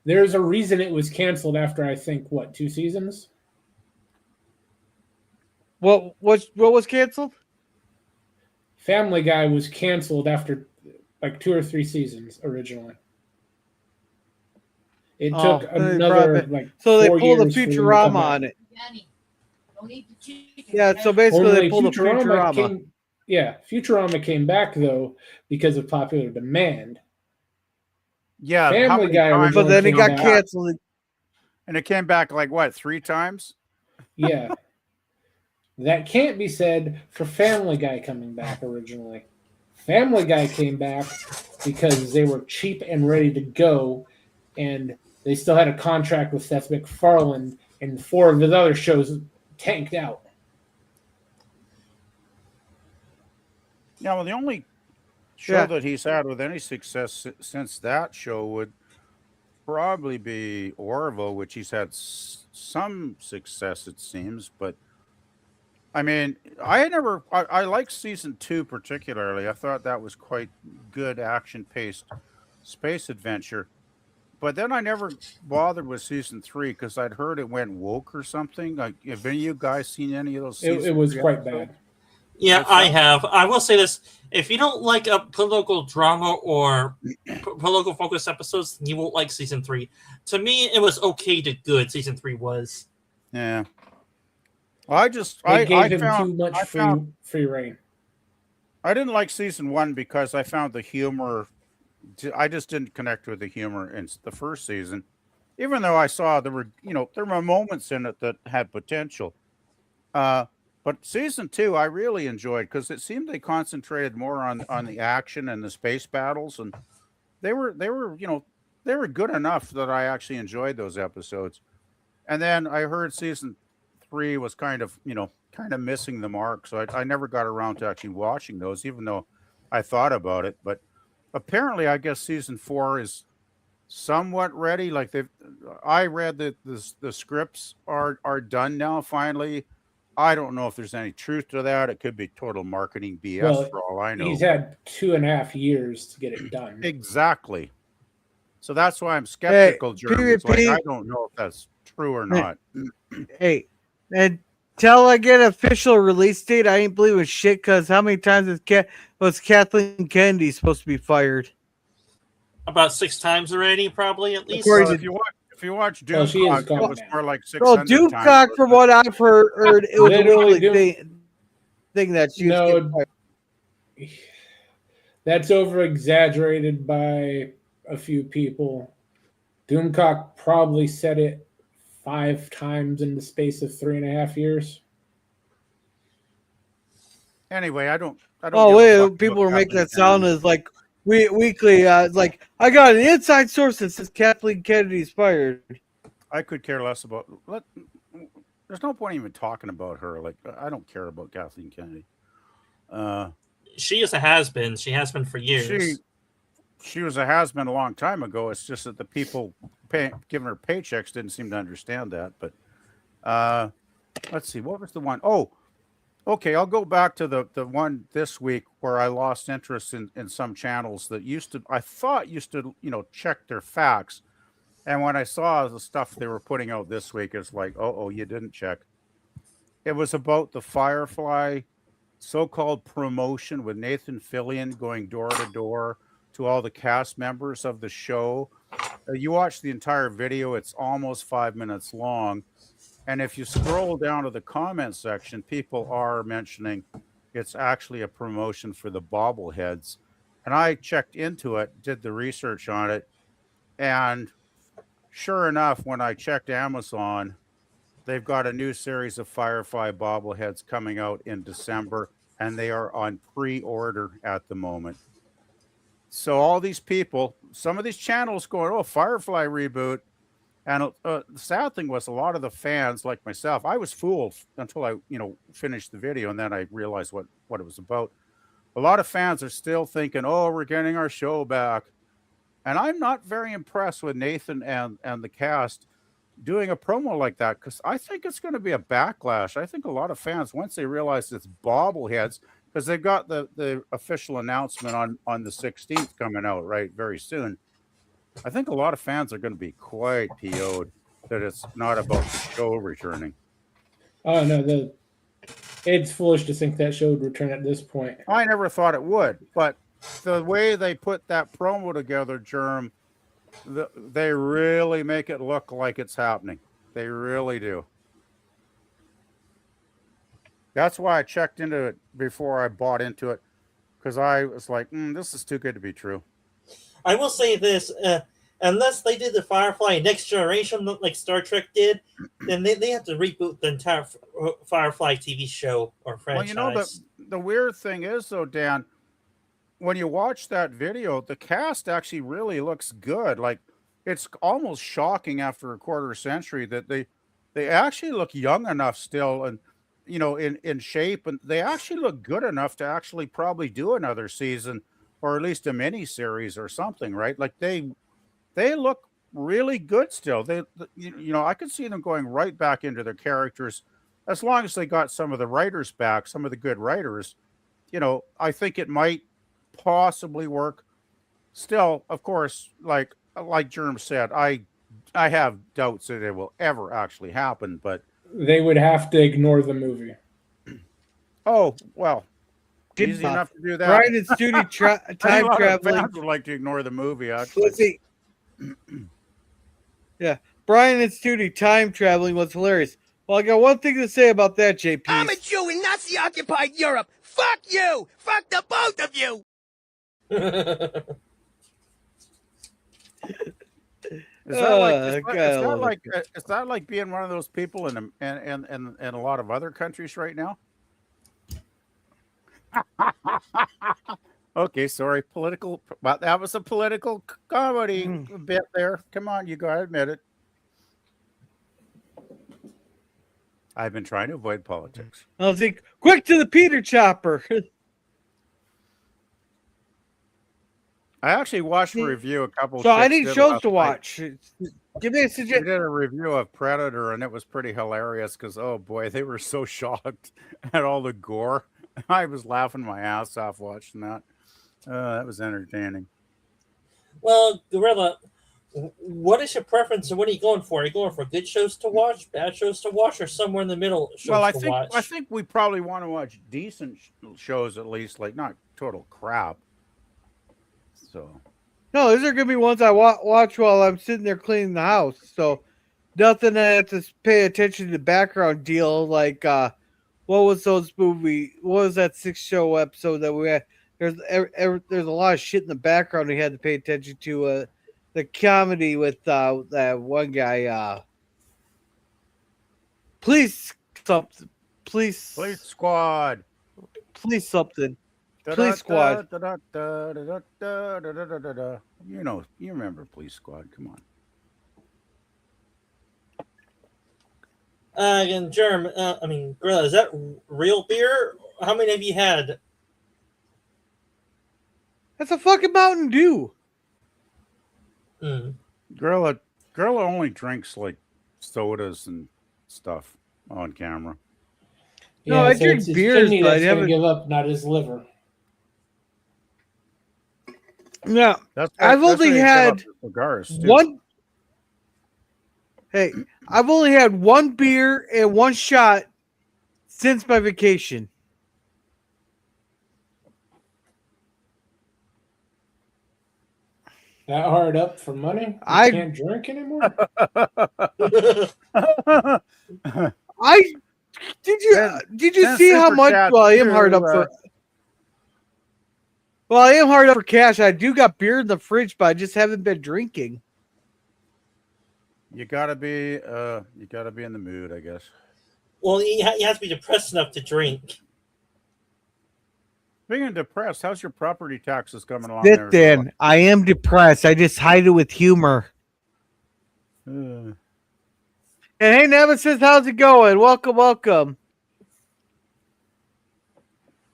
There's a reason it was canceled after I think 2 seasons. What was canceled? Family Guy was canceled after like 2 or 3 seasons originally. It Oh, took they another brought like So they 4 pulled a years for them to come Futurama back. on it. Yeah, so basically Only they pulled a Futurama. Futurama came back though because of popular demand. Yeah, how Family many Guy times- But then it came got back. canceled. and it came back like what 3 times? Yeah. That can't be said for Family Guy coming back originally. Family Guy came back because they were cheap and ready to go, and they still had a contract with Seth MacFarlane, and 4 of his other shows tanked out. Yeah, well, the only show Yeah. that he's had with any success since that show would probably be Orville, which he's had some success, it seems. But I mean, I liked season 2 particularly. I thought that was quite good, action-paced space adventure. But then I never bothered with season 3 because I'd heard it went woke or something. Like, have any of you guys seen any of those? It was 3 quite episodes? bad. Yeah, What's I that? have. I will say this: if you don't like a political drama or political focused episodes, you won't like season 3. To me, it was okay to good. Season 3 was. Yeah. Well, I just They gave him found, too much I found free reign. I didn't like season 1 because I found the humor. I just didn't connect with the humor in the first season, even though I saw there were moments in it that had potential. But season 2 I really enjoyed because it seemed they concentrated more on the action and the space battles, and they were good enough that I actually enjoyed those episodes. And then I heard season 3 was kind of missing the mark. So I never got around to actually watching those, even though I thought about it. But apparently, I guess season 4 is somewhat ready. Like I read that the scripts are done now finally. I don't know if there's any truth to that. It could be total marketing BS Well, for all I know. he's had 2.5 years to get it done. Exactly. So that's why I'm skeptical, Jeremy. It's like, I don't know if that's true or not. Hey, until I get an official release date, I ain't believing shit. Because how many times was Kathleen Kennedy supposed to be fired? About 6 times already, probably at least. Well, if you watch Doomcock, it was more like 600 Well, times. Doomcock, from what I've heard, it was literally a weekly thing that she was getting fired. That's over exaggerated by a few people. Doomcock probably said it 5 times in the space of 3.5 years. Anyway, I don't. Oh wait, people were making that sound as like weekly. Like I got an inside source that says Kathleen Kennedy's fired. I could care less about. There's no point even talking about her. Like I don't care about Kathleen Kennedy. She is a has-been. She has been for years. She was a has-been a long time ago. It's just that the people giving her paychecks didn't seem to understand that. But let's see, what was the one? Oh, okay. I'll go back to the one this week where I lost interest in some channels that I thought used to check their facts, and when I saw the stuff they were putting out this week, it's like, oh, you didn't check. It was about the Firefly so-called promotion with Nathan Fillion going door to door to all the cast members of the show. You watch the entire video, it's almost 5 minutes long. And if you scroll down to the comment section, people are mentioning it's actually a promotion for the bobbleheads. And I checked into it, did the research on it. And sure enough, when I checked Amazon, they've got a new series of Firefly bobbleheads coming out in December, and they are on pre-order at the moment. So all these people, some of these channels going, oh, Firefly reboot. And the sad thing was a lot of the fans, like myself, I was fooled until I, finished the video, and then I realized what it was about. A lot of fans are still thinking, oh, we're getting our show back. And I'm not very impressed with Nathan and the cast doing a promo like that, because I think it's going to be a backlash. I think a lot of fans, once they realize it's bobbleheads, because they've got the official announcement on the 16th coming out right very soon. I think a lot of fans are going to be quite PO'd that it's not about the show returning. Oh no, it's foolish to think that show would return at this point. I never thought it would, but the way they put that promo together, Germ, they really make it look like it's happening. They really do. That's why I checked into it before I bought into it, because I was like, this is too good to be true. I will say this, unless they did the Firefly Next Generation like Star Trek did, then they have to reboot the entire Firefly TV show or franchise. Well, the weird thing is, though, Dan, when you watch that video, the cast actually really looks good. Like, it's almost shocking after a quarter century that they actually look young enough still and, in shape, and they actually look good enough to actually probably do another season or at least a mini series or something, right? Like they look really good still. I could see them going right back into their characters as long as they got some of the writers back, some of the good writers. I think it might possibly work. Still, of course, like Germ said, I have doubts that it will ever actually happen, but they would have to ignore the movie. Oh, well, easy enough to do that. Brian and Studi time traveling. Fans would like to ignore the movie, actually. Let's see. Yeah, Brian and Studi time traveling was hilarious. Well, I got one thing to say about that, JP. I'm a Jew in Nazi-occupied Europe. Fuck you. Fuck the both of you. Is that like being one of those people in a lot of other countries right now? Okay, sorry, political, but that was a political comedy bit there. Come on, you gotta admit it. I've been trying to avoid politics. I was like, quick to the Peter chopper. I actually watched a review a couple. So I chicks need did shows last to night. watch. Give me a We suggestion. did a review of Predator, and it was pretty hilarious because, oh boy, they were so shocked at all the gore. I was laughing my ass off watching that. That was entertaining. Well, Gorilla, what is your preference and what are you going for? Are you going for good shows to watch, bad shows to watch, or somewhere in the middle shows Well, to watch? I think we probably want to watch decent shows at least, like not total crap. So No, these are gonna be ones I watch while I'm sitting there cleaning the house. So nothing I have to pay attention to the background deal. Like what was those movie? What was that 6 show episode that we had? There's there's a lot of shit in the background we had to pay attention to. The comedy with that one guy. Police something. Police Squad. Police something. Police Squad. You know, you remember Police Squad. Come on. And Germ, Gorilla, is that real beer? How many have you had? That's a fucking Mountain Dew. Gorilla only drinks like sodas and stuff on camera. No, I drink it's beers, kidney but I that's gonna haven't- give up, not his liver. Yeah, That's I've that's only why they give had up the cigars, too. one. Hey, I've only had one beer and one shot since my vacation. That hard up for money? You I- can't drink anymore? I did you Send see how super much? chat Well, I am to, hard up for. Well, I am hard up for cash. I do got beer in the fridge, but I just haven't been drinking. You gotta be in the mood, I guess. Well, you have to be depressed enough to drink. Being depressed, how's your property taxes coming along? Sit then. I am depressed. I just hide it with humor. And hey, Nemesis, how's it going? Welcome.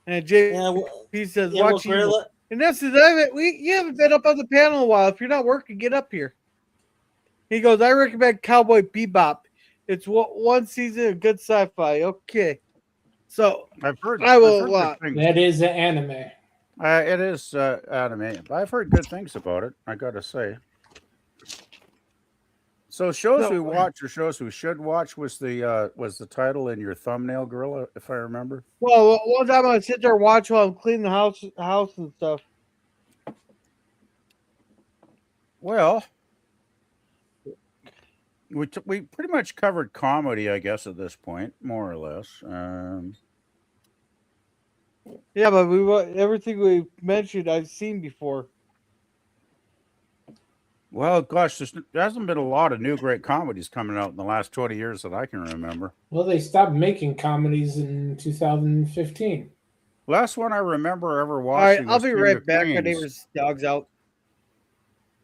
And JP says, watch you. Gorilla, And Nemesis, you haven't been up on the panel in a while. If you're not working, get up here. He goes, I recommend Cowboy Bebop. It's one season of good sci-fi. Okay. So I've heard That good things. is an anime. It is anime. I've heard good things about it, I gotta say. So shows we watch or shows we should watch was the title in your thumbnail, Gorilla, if I remember. Well, one time I sit there and watch while I'm cleaning the house and stuff. Well, we pretty much covered comedy, I guess, at this point, more or less. Yeah, but everything we mentioned I've seen before. Well, gosh, there hasn't been a lot of new great comedies coming out in the last 20 years that I can remember. Well, they stopped making comedies in 2015. Last one I remember ever All right, watching. I'll was be King right of back. My Queens. neighbor's dog's out.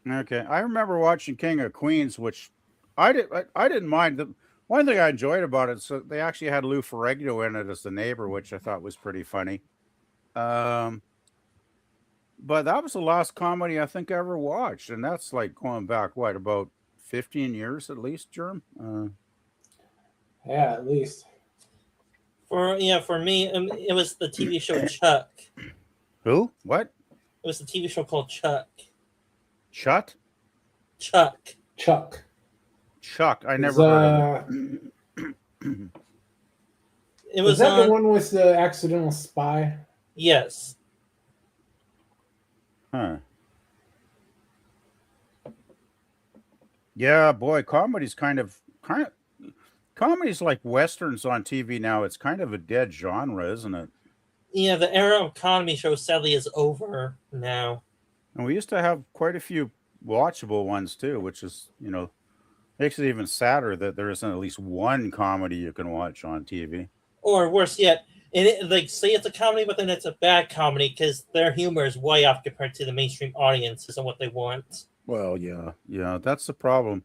Okay, I remember watching King of Queens, which I didn't mind. The one thing I enjoyed about it, so they actually had Lou Ferrigno in it as the neighbor, which I thought was pretty funny. But that was the last comedy I think I ever watched, and that's like going back about 15 years at least, Germ. Yeah, at least. for me, it was the TV show Chuck. Who? What? It was the TV show called Chuck. Chuck? Chuck. I never heard of it. It Was was that on. the one with the accidental spy? Yes. Huh. Yeah, boy, comedy's comedy's like westerns on TV now. It's kind of a dead genre, isn't it? Yeah, the era of comedy shows sadly is over now. And we used to have quite a few watchable ones too, which is, makes it even sadder that there isn't at least one comedy you can watch on TV. Or worse yet, say it's a comedy, but then it's a bad comedy because their humor is way off compared to the mainstream audiences and what they want. Well, yeah, that's the problem.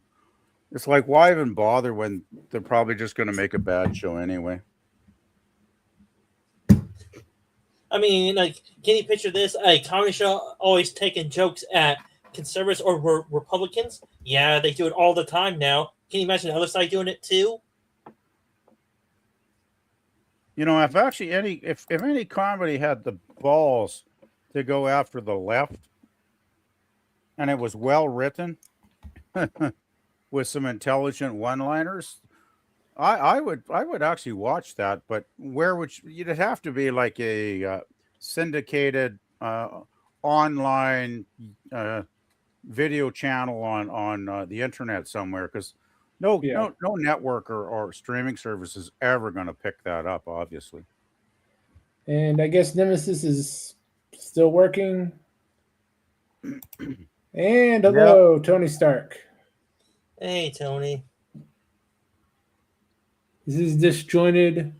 It's like, why even bother when they're probably just going to make a bad show anyway? I mean, like, can you picture this? A comedy show always taking jokes at conservatives or Republicans? Yeah, they do it all the time now. Can you imagine the other side doing it too? You know, if any comedy had the balls to go after the left, and it was well written with some intelligent one-liners, I would actually watch that. But you'd have to be like a syndicated online video channel on the internet somewhere, because no network or streaming service is ever going to pick that up, obviously. And I guess Nemesis is still working. And hello, Tony Stark. Hey, Tony. This is disjointed.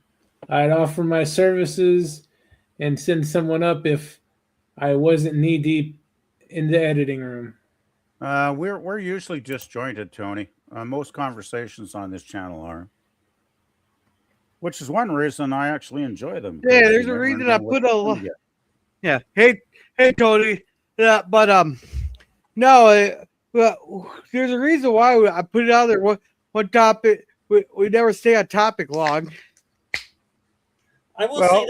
I'd offer my services and send someone up if I wasn't knee deep in the editing room. We're usually disjointed, Tony. Most conversations on this channel are, which is one reason I actually enjoy them. Yeah, there's a reason I put a. Yeah. Hey, Tony. Yeah, but no. Well, there's a reason why I put it out there. One topic. We never stay on topic long. I will say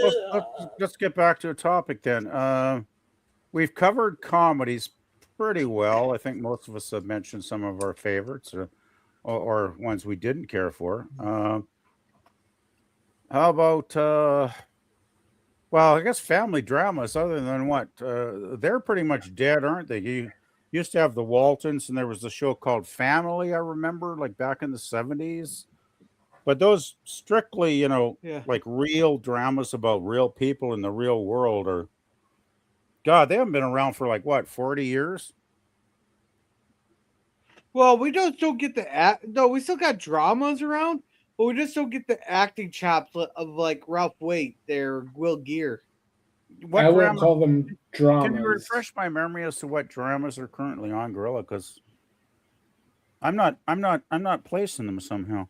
let's get back to a topic then. We've covered comedies pretty well. I think most of us have mentioned some of our favorites or ones we didn't care for. How about well, I guess family dramas, other than what? They're pretty much dead, aren't they? You used to have the Waltons, and there was a show called Family, I remember, like back in the 70s. But those strictly, like real dramas about real people in the real world are, God, they haven't been around for like, what, 40 years? Well, we just don't get the no, we still got dramas around, but we just don't get the acting chops of like Ralph Waite or Will Gear. I wouldn't call them dramas. Can you refresh my memory as to what dramas are currently on Gorilla? Because I'm not placing them somehow.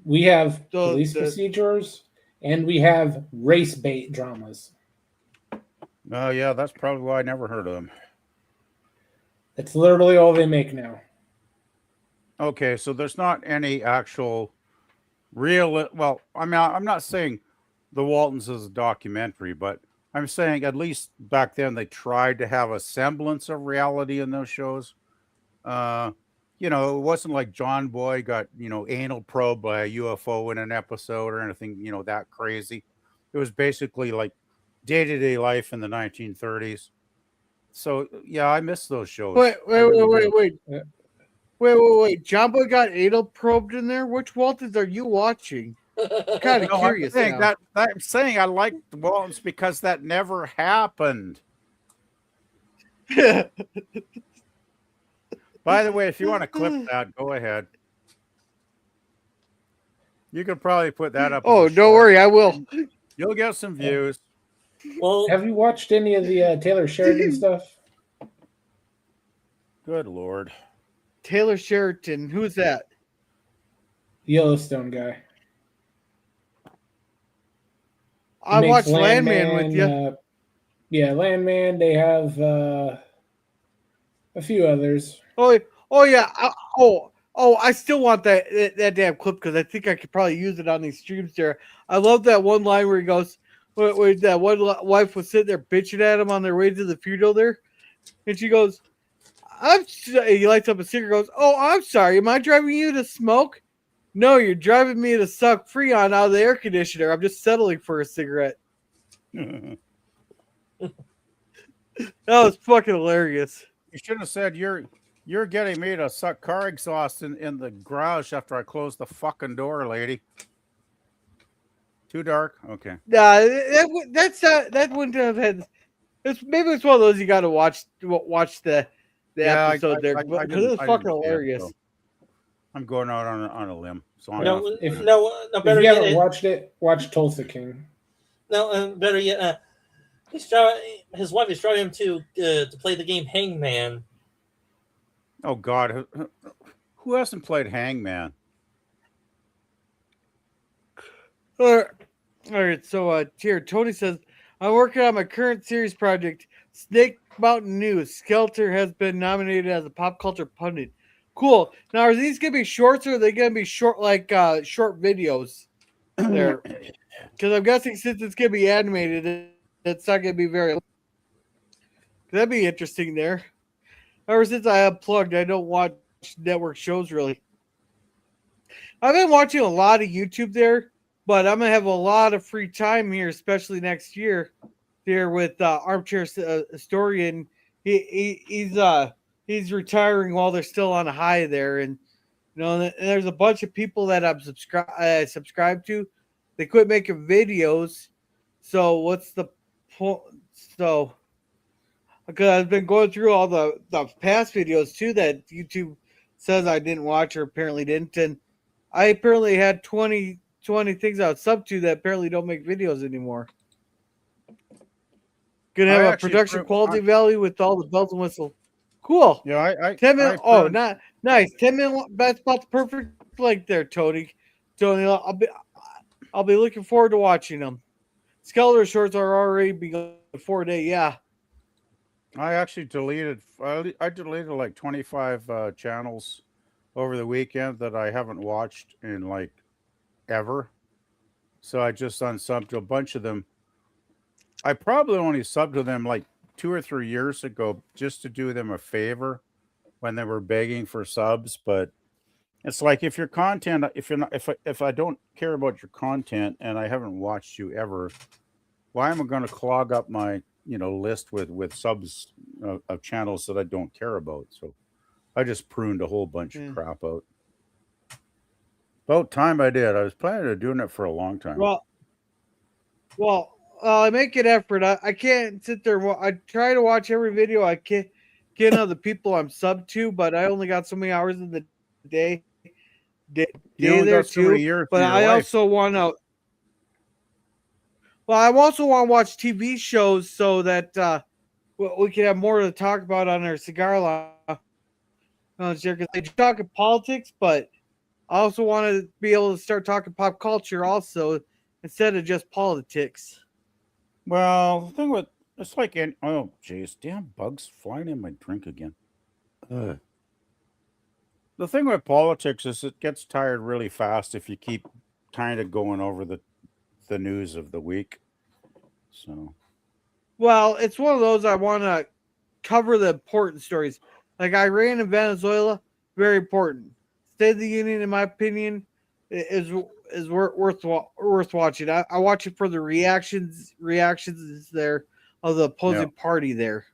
We have police procedures, and we have race bait dramas. Oh, yeah, that's probably why I never heard of them. That's literally all they make now. Okay, so there's not any actual real. Well, I mean, I'm not saying The Waltons is a documentary, but I'm saying at least back then they tried to have a semblance of reality in those shows. It wasn't like John Boy got, anal probed by a UFO in an episode or anything, that crazy. It was basically like day-to-day life in the 1930s. So, yeah, I miss those shows. Wait. John Boy got anal probed in there? Which Waltons are you watching? I'm kind of curious. I'm saying I like the Waltons because that never happened. By the way, if you want to clip that, go ahead. You could probably put that up. Oh, don't worry, I will. You'll get some views. Well, have you watched any of the Taylor Sheridan stuff? Good Lord. Taylor Sheridan, who's that? Yellowstone guy. I watched Landman with you. Yeah, Landman. They have a few others. Oh yeah. I still want that damn clip because I think I could probably use it on these streams there. I love that one line where he goes, where that one wife was sitting there bitching at him on their way to the funeral there, and she goes, he lights up a cigarette, goes, "Oh, I'm sorry, am I driving you to smoke? No, you're driving me to suck Freon out of the air conditioner. I'm just settling for a cigarette." That was fucking hilarious. You shouldn't have said you're getting me to suck car exhaust in the garage after I close the fucking door, lady. Too dark? Okay. Nah, that wouldn't have had. Maybe it's one of those you got to watch the episode there because it was fucking hilarious. So I'm going out on a limb. So if you haven't watched it, watch Tulsa King. No, better yet, his wife is driving him to play the game Hangman. Oh God, who hasn't played Hangman? All right, so here Tony says, I'm working on my current series project, Snake Mountain News. Skelter has been nominated as a pop culture pundit. Cool. Now, are these gonna be shorts or are they gonna be short, like short videos? There, because I'm guessing since it's gonna be animated, it's not gonna be very. That'd be interesting there. Ever since I unplugged, I don't watch network shows really. I've been watching a lot of YouTube there, but I'm gonna have a lot of free time here, especially next year. Here with Armchair Historian, he's retiring while they're still on a high there, and and there's a bunch of people that I'm subscribed to. They quit making videos, so what's the point? So because I've been going through all the past videos too that YouTube says I didn't watch or apparently didn't, and I apparently had 20 things I was sub to that apparently don't make videos anymore. Gonna have I a actually, production quality value with all the bells and whistles. Cool. yeah, I, 10 minute. I Oh, pruned. not nice. 10 minute. That's about the perfect length there, Tony. Tony, I'll be looking forward to watching them. Skeletor shorts are already begun 4 day. Yeah. I actually deleted. I deleted like 25 channels over the weekend that I haven't watched in like ever. So I just unsubbed to a bunch of them. I probably only subbed to them like 2 or 3 years ago just to do them a favor when they were begging for subs. But it's like if your content, if you're not, if I don't care about your content and I haven't watched you ever, why am I going to clog up my list with subs of channels that I don't care about? So I just pruned a whole bunch of crap out. About time I did. I was planning on doing it for a long time. Well, I make an effort. I can't sit there. I try to watch every video I can get of the people I'm sub to, but I only got so many hours in the day. You only There got so many too. years But in your I life. also want to. Well, I also want to watch TV shows so that we can have more to talk about on our cigar lounge. Because they talk politics, but I also want to be able to start talking pop culture also instead of just politics. Well, the thing with it's like oh jeez, damn bugs flying in my drink again. Ugh. The thing with politics is it gets tired really fast if you keep kind of going over the news of the week. So Well, it's one of those I want to cover the important stories. Like Iran and Venezuela, very important. State of the Union, in my opinion, is worth watching. I watch it for the reactions there of the opposing yeah, party there.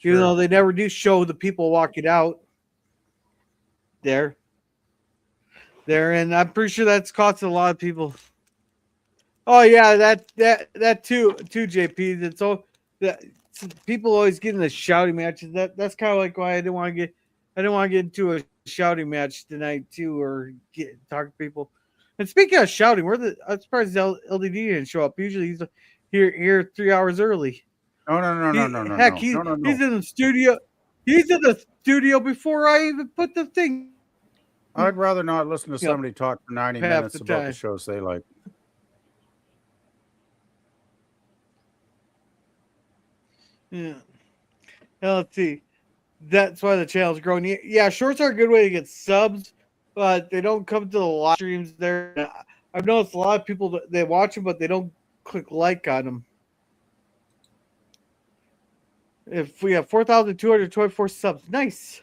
Even sure. though they never do show the people walking out there, and I'm pretty sure that's costing a lot of people. Oh yeah, that too, JP. That's all that people always get in the shouting matches. That's kind of like why I didn't want to get into a shouting match tonight too, or talk to people. And speaking of shouting, I'm surprised LDD didn't show up. Usually he's here 3 hours early. No, no, no, no, no, no, Heck, no, no, no, he's no. in the studio. He's in the studio before I even put the thing I'd rather not listen to somebody talk for 90 half minutes the about the time. shows they like. Yeah. Now, let's see. That's why the channel's growing. Yeah, shorts are a good way to get subs, but they don't come to the live streams there. I've noticed a lot of people they watch them, but they don't click like on them. If we have 4,224 subs, nice.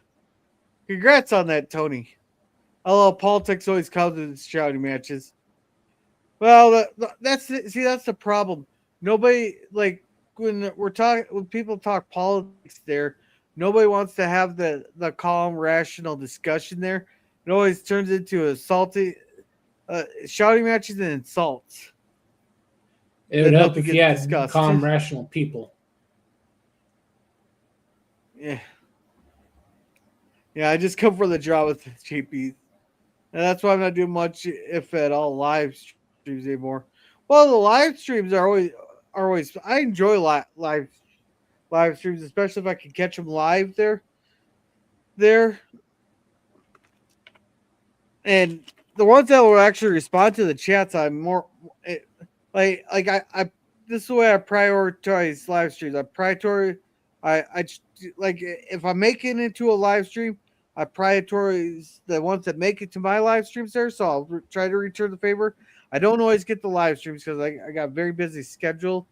Congrats on that, Tony. Although politics always comes in shouting matches. Well, that's the problem. Nobody like when people talk politics there. Nobody wants to have the calm, rational discussion there. It always turns into shouting matches and insults. It would That help nothing if gets you had discussed. calm, rational people. Yeah. Yeah, I just come for the draw with JP. And that's why I'm not doing much, if at all, live streams anymore. Well, the live streams are always. I enjoy live streams, especially if I can catch them live there. there, and the ones that will actually respond to the chats, I'm more I this is the way I prioritize live streams. I like if I'm making it into a live stream, I prioritize the ones that make it to my live streams there. So I'll try to return the favor. I don't always get the live streams because I got a very busy schedule,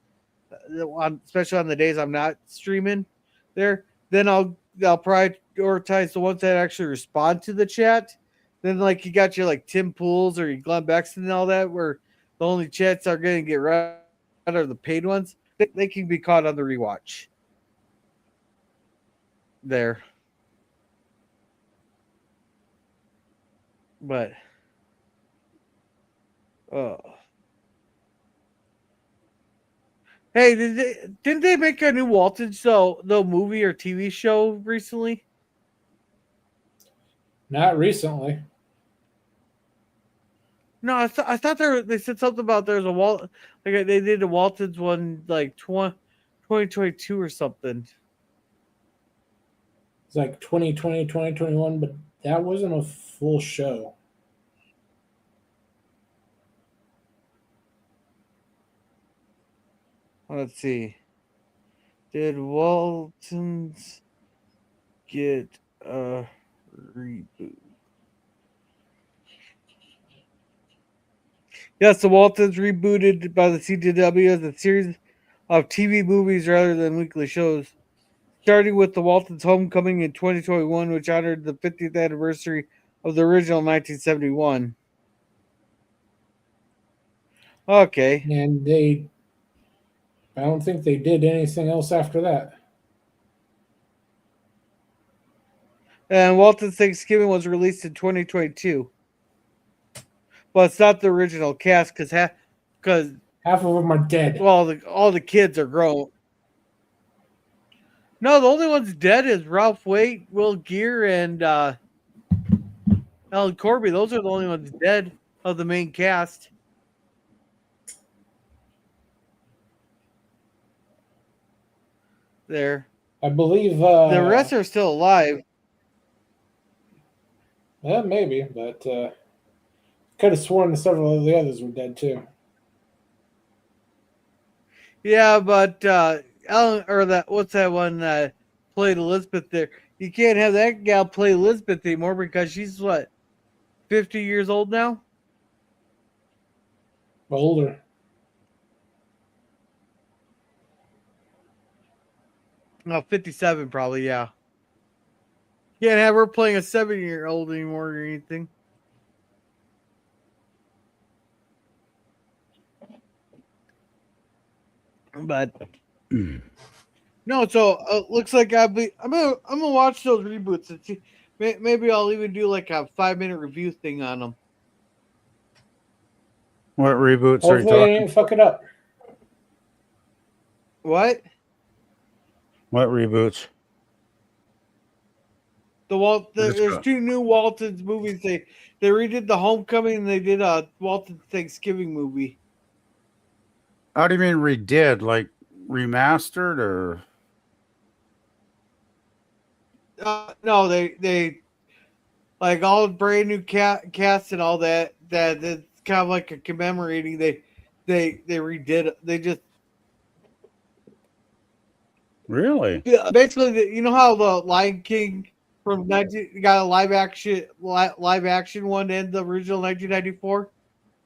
especially on the days I'm not streaming there. Then I'll prioritize the ones that actually respond to the chat. Then like you got your like Tim Pools or your Glenn Bexton and all that, where the only chats are going to get read are the paid ones. They can be caught on the rewatch. There. But oh. Hey, didn't they make a new Walton the movie or TV show recently? Not recently. No, I thought they said something about there's a Walt, like they did a Walton's one like 2022 or something. It's like 2020, 2021, but that wasn't a full show. Let's see. Did Walton's get a reboot? Yes, the Waltons rebooted by the CW as a series of TV movies rather than weekly shows, starting with the Waltons' Homecoming in 2021, which honored the 50th anniversary of the original 1971. Okay. And I don't think they did anything else after that. And Walton's Thanksgiving was released in 2022. Well, it's not the original cast because half of them are dead. Well, all the kids are grown. No, the only ones dead is Ralph Waite, Will Geer, and Alan Corby. Those are the only ones dead of the main cast. There. I believe the rest are still alive. Yeah, maybe, but could have sworn that several of the others were dead too. Yeah, but Ellen, or that what's that one played Elizabeth there? You can't have that gal play Elizabeth anymore because she's what, 50 years old now? Older. No, 57 probably, yeah. Can't have her playing a 7-year-old anymore or anything. But no, so looks like I'm gonna watch those reboots and see. Maybe I'll even do like a 5-minute review thing on them. What reboots are you Hopefully talking? they didn't fuck it up. What? What reboots? There's 2 new Waltons movies. They redid the Homecoming and they did a Walton Thanksgiving movie. How do you mean redid? Like remastered or? No, they like all brand new cast and all that. That's kind of like a commemorating. They redid it. They just Really? Yeah, basically, you know how the Lion King from got a live action one in the original 1994.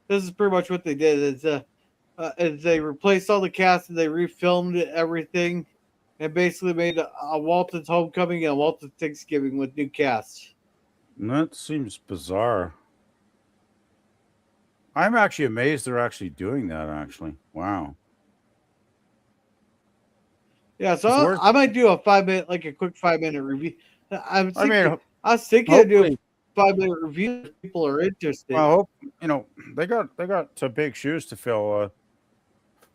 This is pretty much what they did. Is they replaced all the cast and they refilmed everything, and basically made a Walton's Homecoming and a Walton's Thanksgiving with new cast. That seems bizarre. I'm actually amazed they're actually doing that. Actually, wow. Yeah, so I might do a 5-minute, like a quick 5-minute review. I was thinking of doing a 5-minute review if people are interested. Well, they got some big shoes to fill.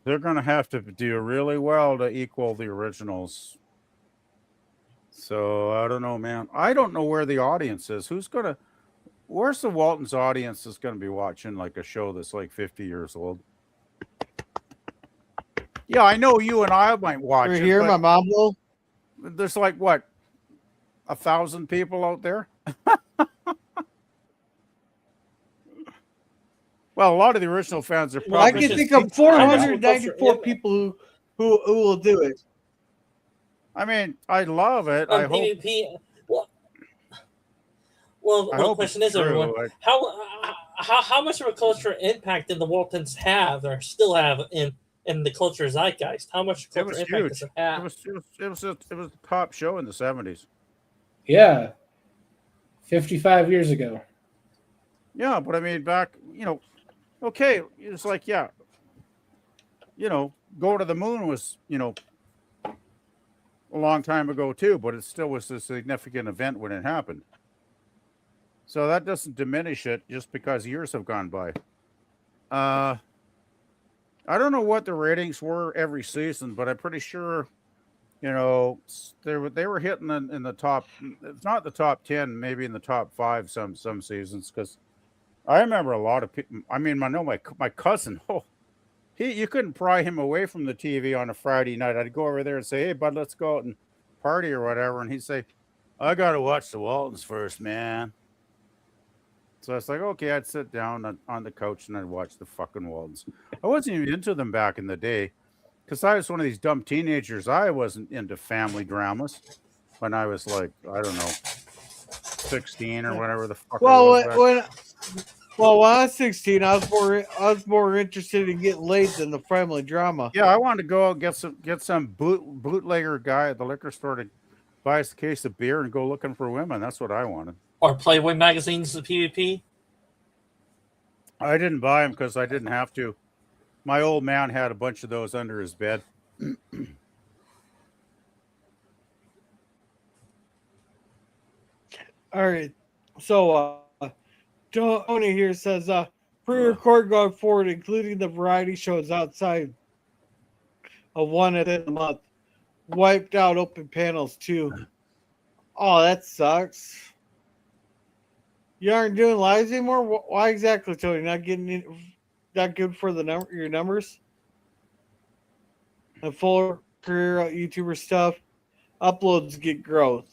They're going to have to do really well to equal the originals. So I don't know, man. I don't know where the audience is. Where's the Walton's audience that's going to be watching like a show that's like 50 years old? Yeah, I know you and I might watch it. Here, my mom will. There's like what? 1,000 people out there. Well, a lot of the original fans are Well, I probably can Christian, think of I know. 494 people who will do it. I mean, I love it. I hope. PvP. Well, I the hope question it's is, everyone, true. how much of a cultural impact did the Waltons have or still have in the culture zeitgeist? How much It cultural was impact does huge. it have? It was a top show in the 70s. Yeah, 55 years ago. Yeah, but I mean, back, okay, it's like, yeah, go to the moon was, a long time ago too, but it still was a significant event when it happened. So that doesn't diminish it just because years have gone by. I don't know what the ratings were every season, but I'm pretty sure, they were hitting in the top. It's not the top 10, maybe in the top 5 some seasons. Because I remember a lot of people. I mean, I know my cousin. Oh, you couldn't pry him away from the TV on a Friday night. I'd go over there and say, "Hey, bud, let's go out and party or whatever," and he'd say, "I got to watch the Waltons first, man." So it's like, okay, I'd sit down on the couch and I'd watch the fucking Waltons. I wasn't even into them back in the day because I was one of these dumb teenagers. I wasn't into family dramas when I was like, I don't know, 16 or whatever the fuck I was back. When I was 16, I was more interested in getting laid than the family drama. Yeah, I wanted to go out and get some bootlegger guy at the liquor store to buy us a case of beer and go looking for women. That's what I wanted. Or Playboy magazines, the PvP? I didn't buy them because I didn't have to. My old man had a bunch of those under his bed. All right. So, Tony here says, pre-record going forward, including the variety shows outside of one at the end of the month. Wiped out open panels too. Oh, that sucks. You aren't doing lives anymore? Why exactly, Tony? Not good for your numbers? And full career YouTuber stuff. Uploads get growth.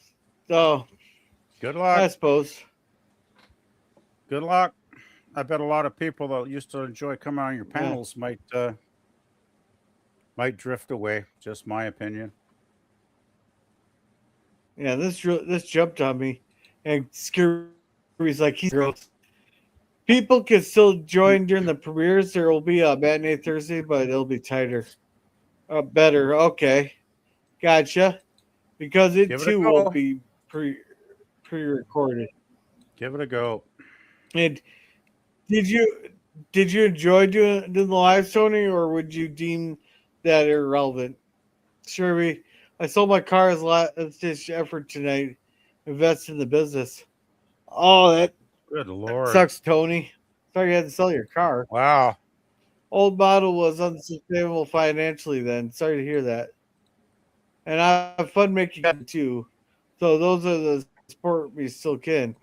So, Good luck. I suppose. Good luck. I bet a lot of people that used to enjoy coming on your panels might drift away. Just my opinion. Yeah, this jumped on me, and Scurry's like, he's gross. People can still join during the premieres. There will be a matinee Thursday, but it'll be tighter. Better. Okay, gotcha. Because it too will be pre-recorded. Give it a go. And did you enjoy doing the live, Tony, or would you deem that irrelevant? Sure, I sold my car as last effort tonight. Invest in the business. Oh, that Good Lord. sucks, Tony. Sorry you had to sell your car. Wow. Old model was unsustainable financially then. Sorry to hear that. And I have fun making it too. So those are the support we still can.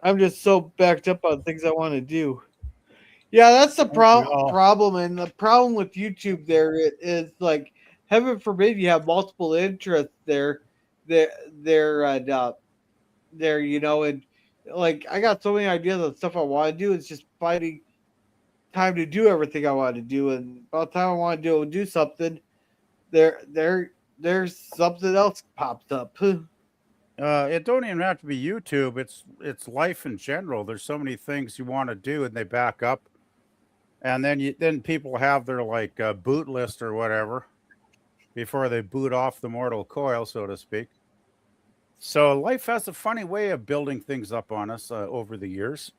I'm just so backed up on things I want to do. Yeah, that's the problem. And the problem with YouTube there is like, heaven forbid you have multiple interests there, and like I got so many ideas of stuff I want to do. It's just finding time to do everything I want to do, and by the time I want to do something, there's something else pops up. It don't even have to be YouTube. It's life in general. There's so many things you want to do, and they back up, and then people have their like boot list or whatever before they boot off the mortal coil, so to speak. So life has a funny way of building things up on us over the years.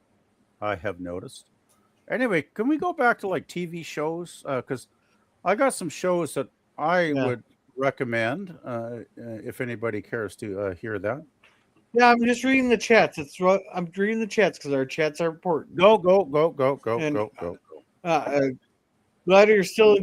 I have noticed. Anyway, can we go back to like TV shows? Because I got some shows that I would recommend if anybody cares to hear that. Yeah, I'm just reading the chats. I'm reading the chats because our chats are important. Go. Glad you're still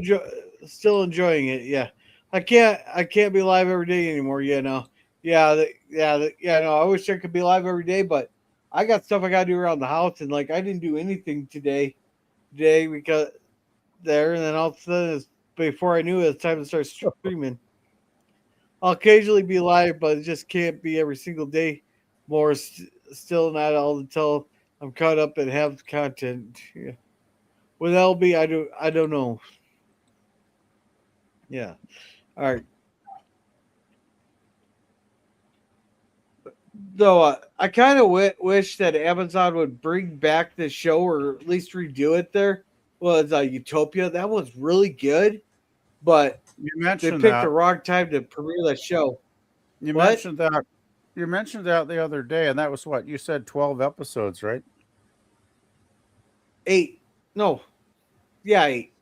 enjoying it. Yeah, I can't be live every day anymore. No. No. I wish I could be live every day, but I got stuff I gotta do around the house, and like I didn't do anything today because there, and then all of a sudden, before I knew it, it's time to start streaming. I'll occasionally be live, but it just can't be every single day. More still not all until I'm caught up and have content. Yeah. With LB, I don't know. Yeah. All right. Though I kind of wish that Amazon would bring back the show or at least redo it. There was Utopia. That was really good, but You they mentioned picked the that. wrong time to premiere that show. You What? mentioned that. You mentioned that the other day, and that was what you said. 12 episodes, right? 8? No. Yeah, 8.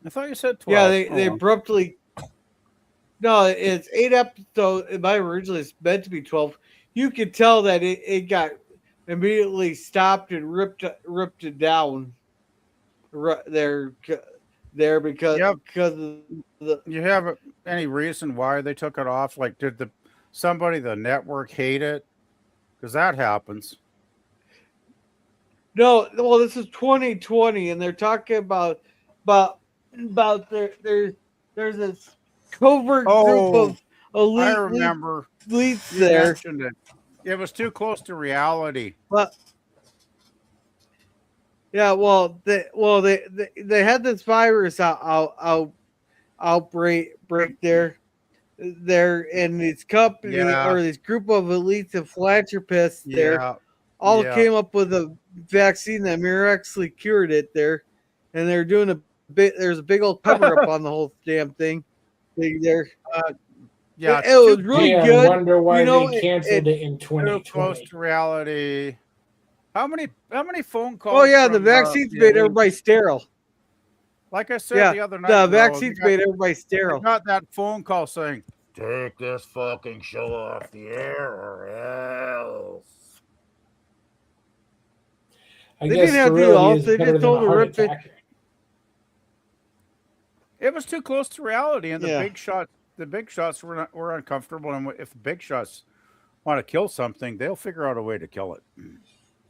I thought you said 12. Yeah, Oh, they well. abruptly. No, it's 8 episodes. My originally it's meant to be 12. You could tell that it got immediately stopped and ripped it down there Yep. because of the. You have any reason why they took it off? Like, did the network hate it? Because that happens. No, well, this is 2020, and they're talking about there's this covert group Oh, of I elite remember elites you there, mentioned it. It was too close to reality. but yeah, they had this virus outbreak there, and this company Yeah, or this group of elites and philanthropists there yeah, all yeah. came up with a vaccine that miraculously cured it there, and they're doing a bit. There's a big old cover up on the whole damn thing there. Yeah, It it's was too, really Hey, I good. wonder why You know, they canceled it in too close 2020. to reality. How many phone calls? oh yeah, the from vaccines the made elite? everybody sterile. Like I said Yeah, the other night, the Rose, vaccines made everybody you sterile. got that phone call saying, "Take this fucking show off the air or else." I They guess didn't have to do all. sterility is They better just than a told to heart rip it. attack. It was too close to reality, and Yeah. the big shots were uncomfortable. And if the big shots want to kill something, they'll figure out a way to kill it.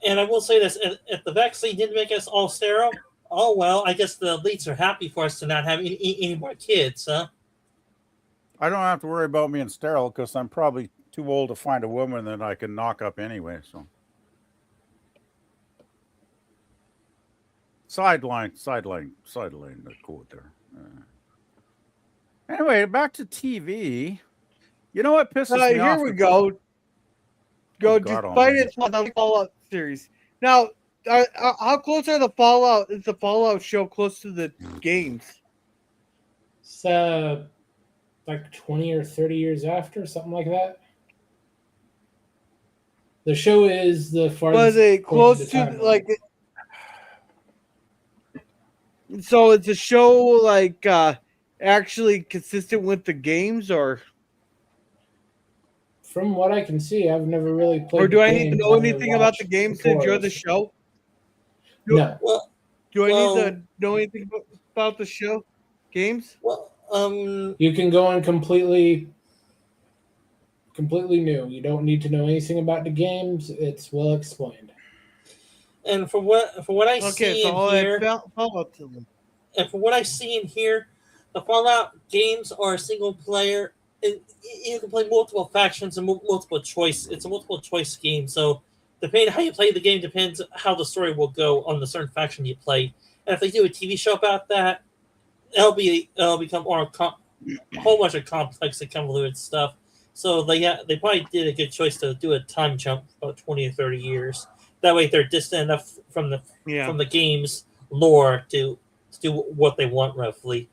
And I will say this: if the vaccine did make us all sterile, oh well. I guess the elites are happy for us to not have any more kids, huh? I don't have to worry about being sterile because I'm probably too old to find a woman that I can knock up anyway. So, sideline the quote there. Anyway, back to TV. You know what pisses me Here off? we go. Oh, God Despite almighty. its Fallout series. Now, how close are the Fallout? Is the Fallout show close to the games? It's like 20 or 30 years after, something like that. The show is the farthest. Was it point in close the to timeline. like? So it's a show like actually consistent with the games, or From what I can see, I've never really played. or do the I need to games. know I only anything about the watched games to enjoy the tutorials. show? No. Well, Do I Well- need to know anything about the show? Games? well, You can go in completely new. You don't need to know anything about the games. It's well explained. and for what I Okay, see so in I'll here, add Fallout to them. and for what I see in here, the Fallout games are single player. You can play multiple factions and multiple choice. It's a multiple choice game, so depending on how you play the game depends how the story will go on the certain faction you play. And if they do a TV show about that, it'll become more a whole bunch of complex and convoluted stuff. So they probably did a good choice to do a time jump about 20 or 30 years. That way they're distant enough from the game's lore to do what they want roughly.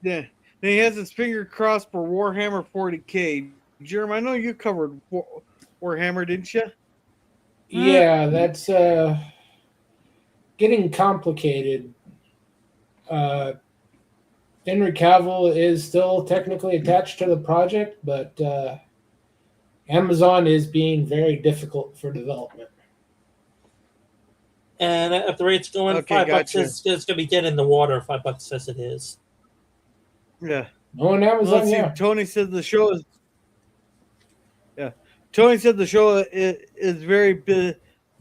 Yeah. And he has his finger crossed for Warhammer 40K. Jeremy, I know you covered Warhammer, didn't you? Yeah, that's getting complicated. Henry Cavill is still technically attached to the project, but Amazon is being very difficult for development. And at the rate it's going, Okay, $5 gotcha. is going to be dead in the water. $5 says it is. Yeah. No on Well, Amazon, let's see. yeah. Tony said the show is. Yeah. Tony said the show is very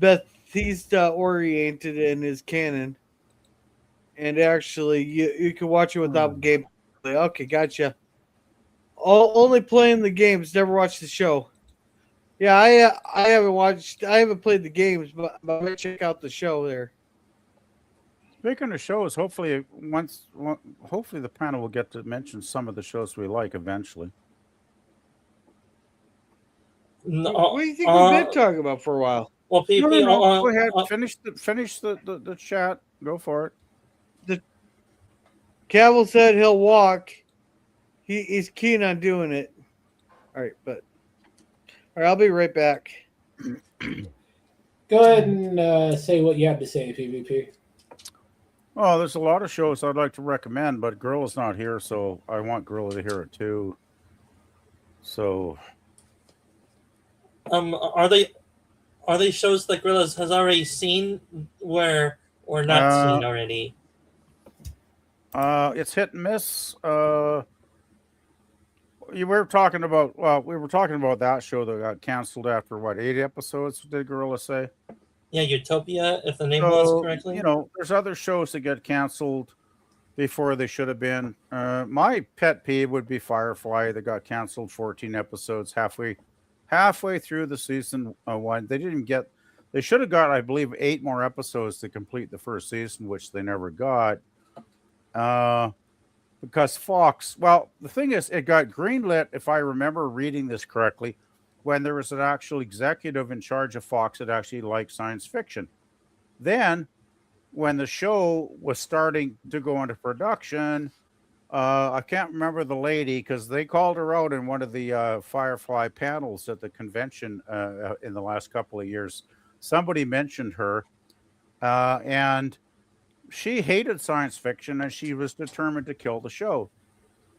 Bethesda oriented in his canon. And actually, you can watch it without gameplay. Okay, gotcha. Only playing the games, never watched the show. Yeah, I haven't played the games, but I might check out the show there. Speaking of shows, hopefully hopefully the panel will get to mention some of the shows we like eventually. No, What do you think we've been talking about for a while? Well, No. Go ahead. Finish the chat. Go for it. Cavill said he'll walk. He's keen on doing it. All right, I'll be right back. Go ahead and say what you have to say, PvP. Oh, there's a lot of shows I'd like to recommend, but Gorilla's not here, so I want Gorilla to hear it too. So, are they shows that Gorilla has already seen or not seen already? It's hit and miss. We were talking about that show that got canceled after 8 episodes, did Gorilla say? Yeah, Utopia, if the name was correctly. You know, there's other shows that get canceled before they should have been. My pet peeve would be Firefly that got canceled 14 episodes halfway through the season one. They should have got, I believe, 8 more episodes to complete the first season, which they never got. Because Fox, well, the thing is, it got greenlit, if I remember reading this correctly, when there was an actual executive in charge of Fox that actually liked science fiction. Then, when the show was starting to go into production, I can't remember the lady because they called her out in one of the Firefly panels at the convention in the last couple of years. Somebody mentioned her, and she hated science fiction, and she was determined to kill the show.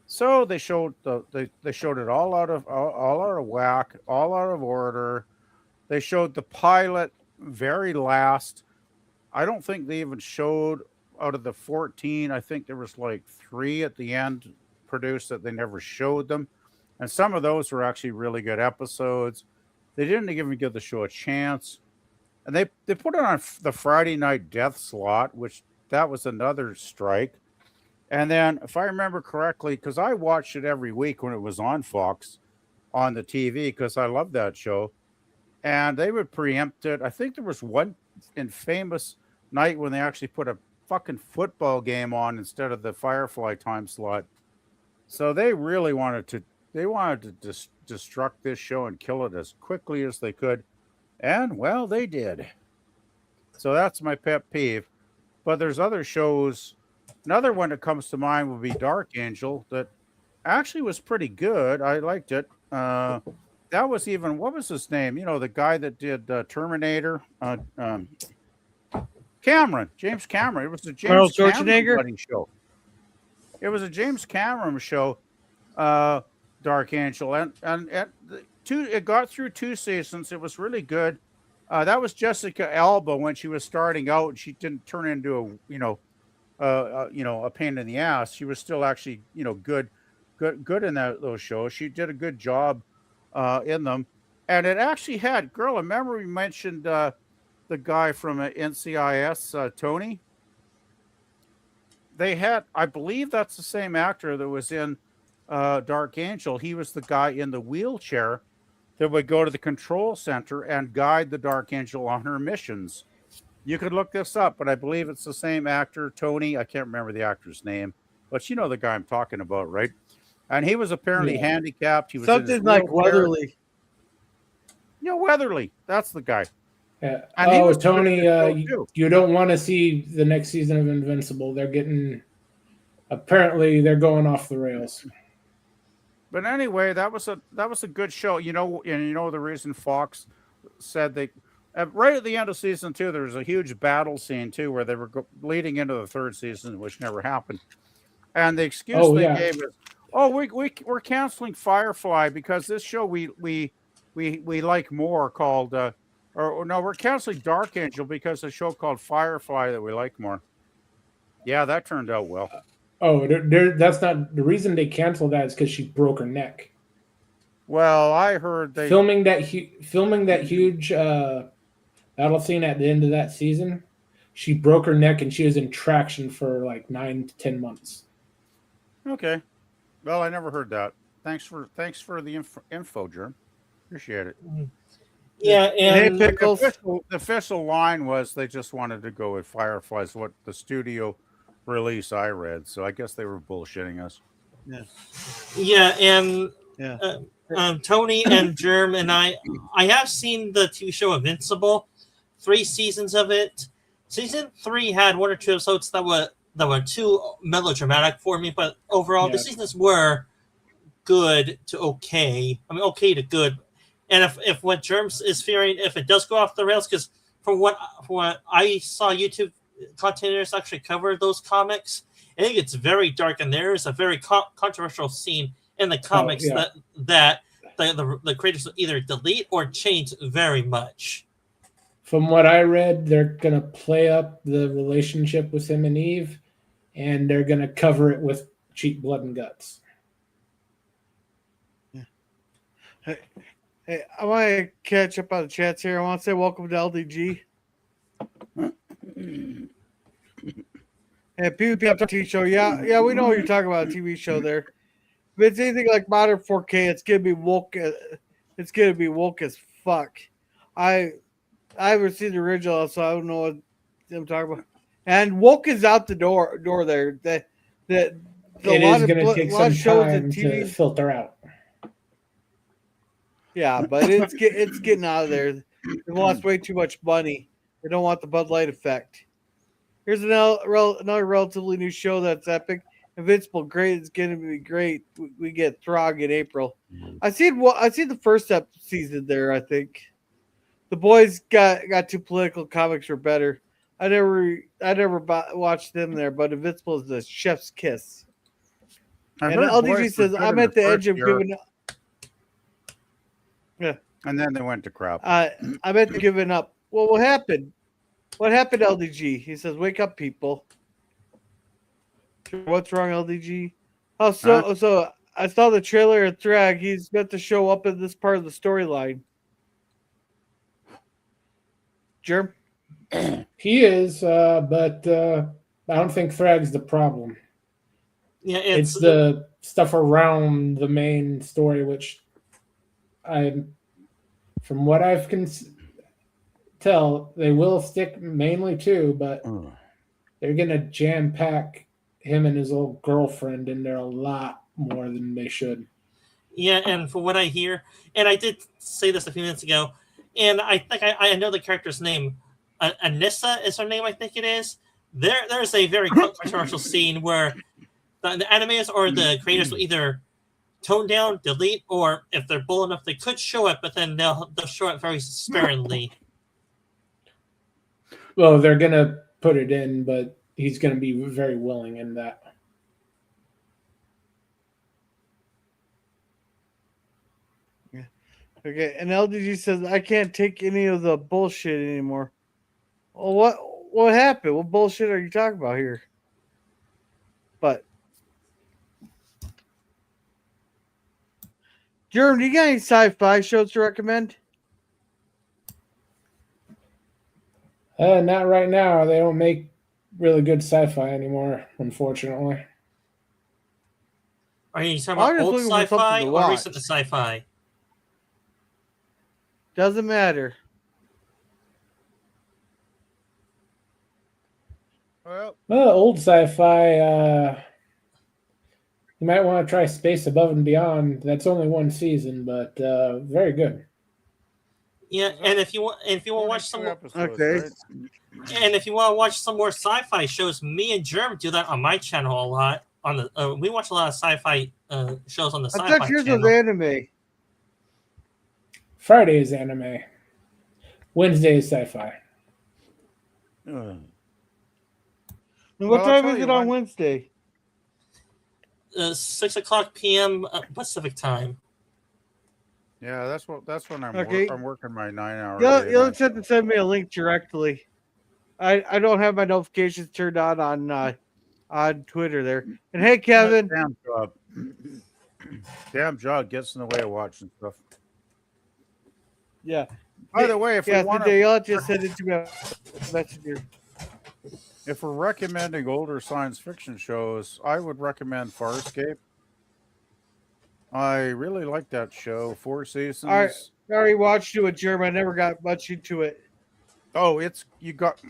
So they showed they showed it all out of whack, all out of order. They showed the pilot very last. I don't think they even showed out of the 14. I think there was like 3 at the end produced that they never showed them, and some of those were actually really good episodes. They didn't even give the show a chance, and they put it on the Friday night death slot, which that was another strike. And then, if I remember correctly, because I watched it every week when it was on Fox on the TV, because I love that show, and they would preempt it. I think there was one infamous night when they actually put a fucking football game on instead of the Firefly time slot. So they really wanted to destruct this show and kill it as quickly as they could. And, well, they did. So that's my pet peeve. But there's other shows. Another one that comes to mind would be Dark Angel that actually was pretty good. I liked it. That was even, what was his name? You know, the guy that did Terminator. James Cameron. It was a James Cameron show. It was a James Cameron show, Dark Angel. And it got through 2 seasons. It was really good. That was Jessica Alba when she was starting out. She didn't turn into a pain in the ass. She was still actually, good in those shows. She did a good job in them. And it actually had, girl, I remember we mentioned the guy from NCIS, Tony. They had, I believe that's the same actor that was in Dark Angel. He was the guy in the wheelchair that would go to the control center and guide the Dark Angel on her missions. You could look this up, but I believe it's the same actor, Tony. I can't remember the actor's name, but you know the guy I'm talking about, right? And he was apparently handicapped. He was something like Weatherly. Weatherly. That's the guy. Yeah. Oh, Tony, you don't want to see the next season of Invincible. They're going off the rails. But anyway, that was a good show. The reason Fox said they right at the end of season 2, there was a huge battle scene too, where they were leading into the 3rd season, which never happened. And the excuse gave is, we're canceling Firefly because this show we like more called, we're canceling Dark Angel because a show called Firefly that we like more. Yeah, that turned out well. That's not the reason they canceled that is because she broke her neck. Well, I heard they filming that huge battle scene at the end of that season. She broke her neck and she was in traction for like 9 to 10 months. Okay. Well, I never heard that. Thanks for the info, Germ. Appreciate it. Yeah, Hey, and Pickles. The official line was they just wanted to go with Fireflies, what the studio release I read. So I guess they were bullshitting us. yeah, and Yeah. Tony and Germ and I have seen the TV show Invincible, 3 seasons of it. Season 3 had 1 or 2 episodes that were too melodramatic for me, but overall the seasons were good to okay. I mean, okay to good. And if what Germs is fearing, if it does go off the rails, because from what I saw, YouTube containers actually cover those comics. I think it's very dark, and there is a very controversial scene in the comics that the creators will either delete or change very much. From what I read, they're going to play up the relationship with him and Eve, and they're going to cover it with cheap blood and guts. Hey, I want to catch up on the chats here. I want to say welcome to LDG. Hey, PvP TV show. Yeah, we know what you're talking about. A TV show there. If it's anything like modern 4K, it's gonna be woke. It's gonna be woke as fuck. I haven't seen the original, so I don't know what I'm talking about. And woke is out the door there. That It is going to take some time to filter out. Yeah, but it's getting out of there. They lost way too much money. They don't want the Bud Light effect. Here's another relatively new show that's epic. Invincible, great. It's gonna be great. We get Throg in April. I seen the first season there. I think the boys got too political. Comics were better. I never watched them there, but Invincible is the chef's kiss. And LDG says I'm at the edge of giving up. Yeah. And then they went to crap. I'm at the giving up. Well, what happened? What happened, LDG? He says, "Wake up, people." What's wrong, LDG? Oh, so I saw the trailer at Thrag. He's meant to show up in this part of the storyline. Germ? He is, but I don't think Thrag's the problem. Yeah, it's the stuff around the main story, which from what I've tell, they will stick mainly to, but they're gonna jam pack him and his old girlfriend in there a lot more than they should. Yeah, and from what I hear, and I did say this a few minutes ago, and I think I know the character's name. Anissa is her name, I think it is. There's a very controversial scene where the animators or the creators will either tone down, delete, or if they're bold enough, they could show it, but then they'll show it very sparingly. Well, they're gonna put it in, but he's gonna be very willing in that. Yeah. Okay, and LDG says I can't take any of the bullshit anymore. Well, what happened? What bullshit are you talking about here? But Jeremy, do you got any sci-fi shows to recommend? Not right now. They don't make really good sci-fi anymore, unfortunately. Are you talking about old sci-fi or recent sci-fi? Doesn't matter. Well, old sci-fi. You might want to try Space Above and Beyond. That's only 1 season, but very good. Yeah, and if you want to watch some episodes, okay, right? And if you want to watch some more sci-fi shows, me and Germ do that on my channel a lot. On the we watch a lot of sci-fi shows on the sci-fi I thought yours channel. was anime. Friday is anime. Wednesday is sci-fi. What time is it on Wednesday? 6:00 p.m. Pacific time. Yeah, that's when I'm Okay. I'm working my 9-hour. You'll just have to send me a link directly. I don't have my notifications turned on Twitter there. And hey, Kevin. Damn job gets in the way of watching stuff. Yeah. By the way, if we want to, you'll just send it to me on Messenger. if we're recommending older science fiction shows, I would recommend Farscape. I really like that show. 4 I seasons. already watched it with Jeremy. I never got much into it. Oh, it's you got.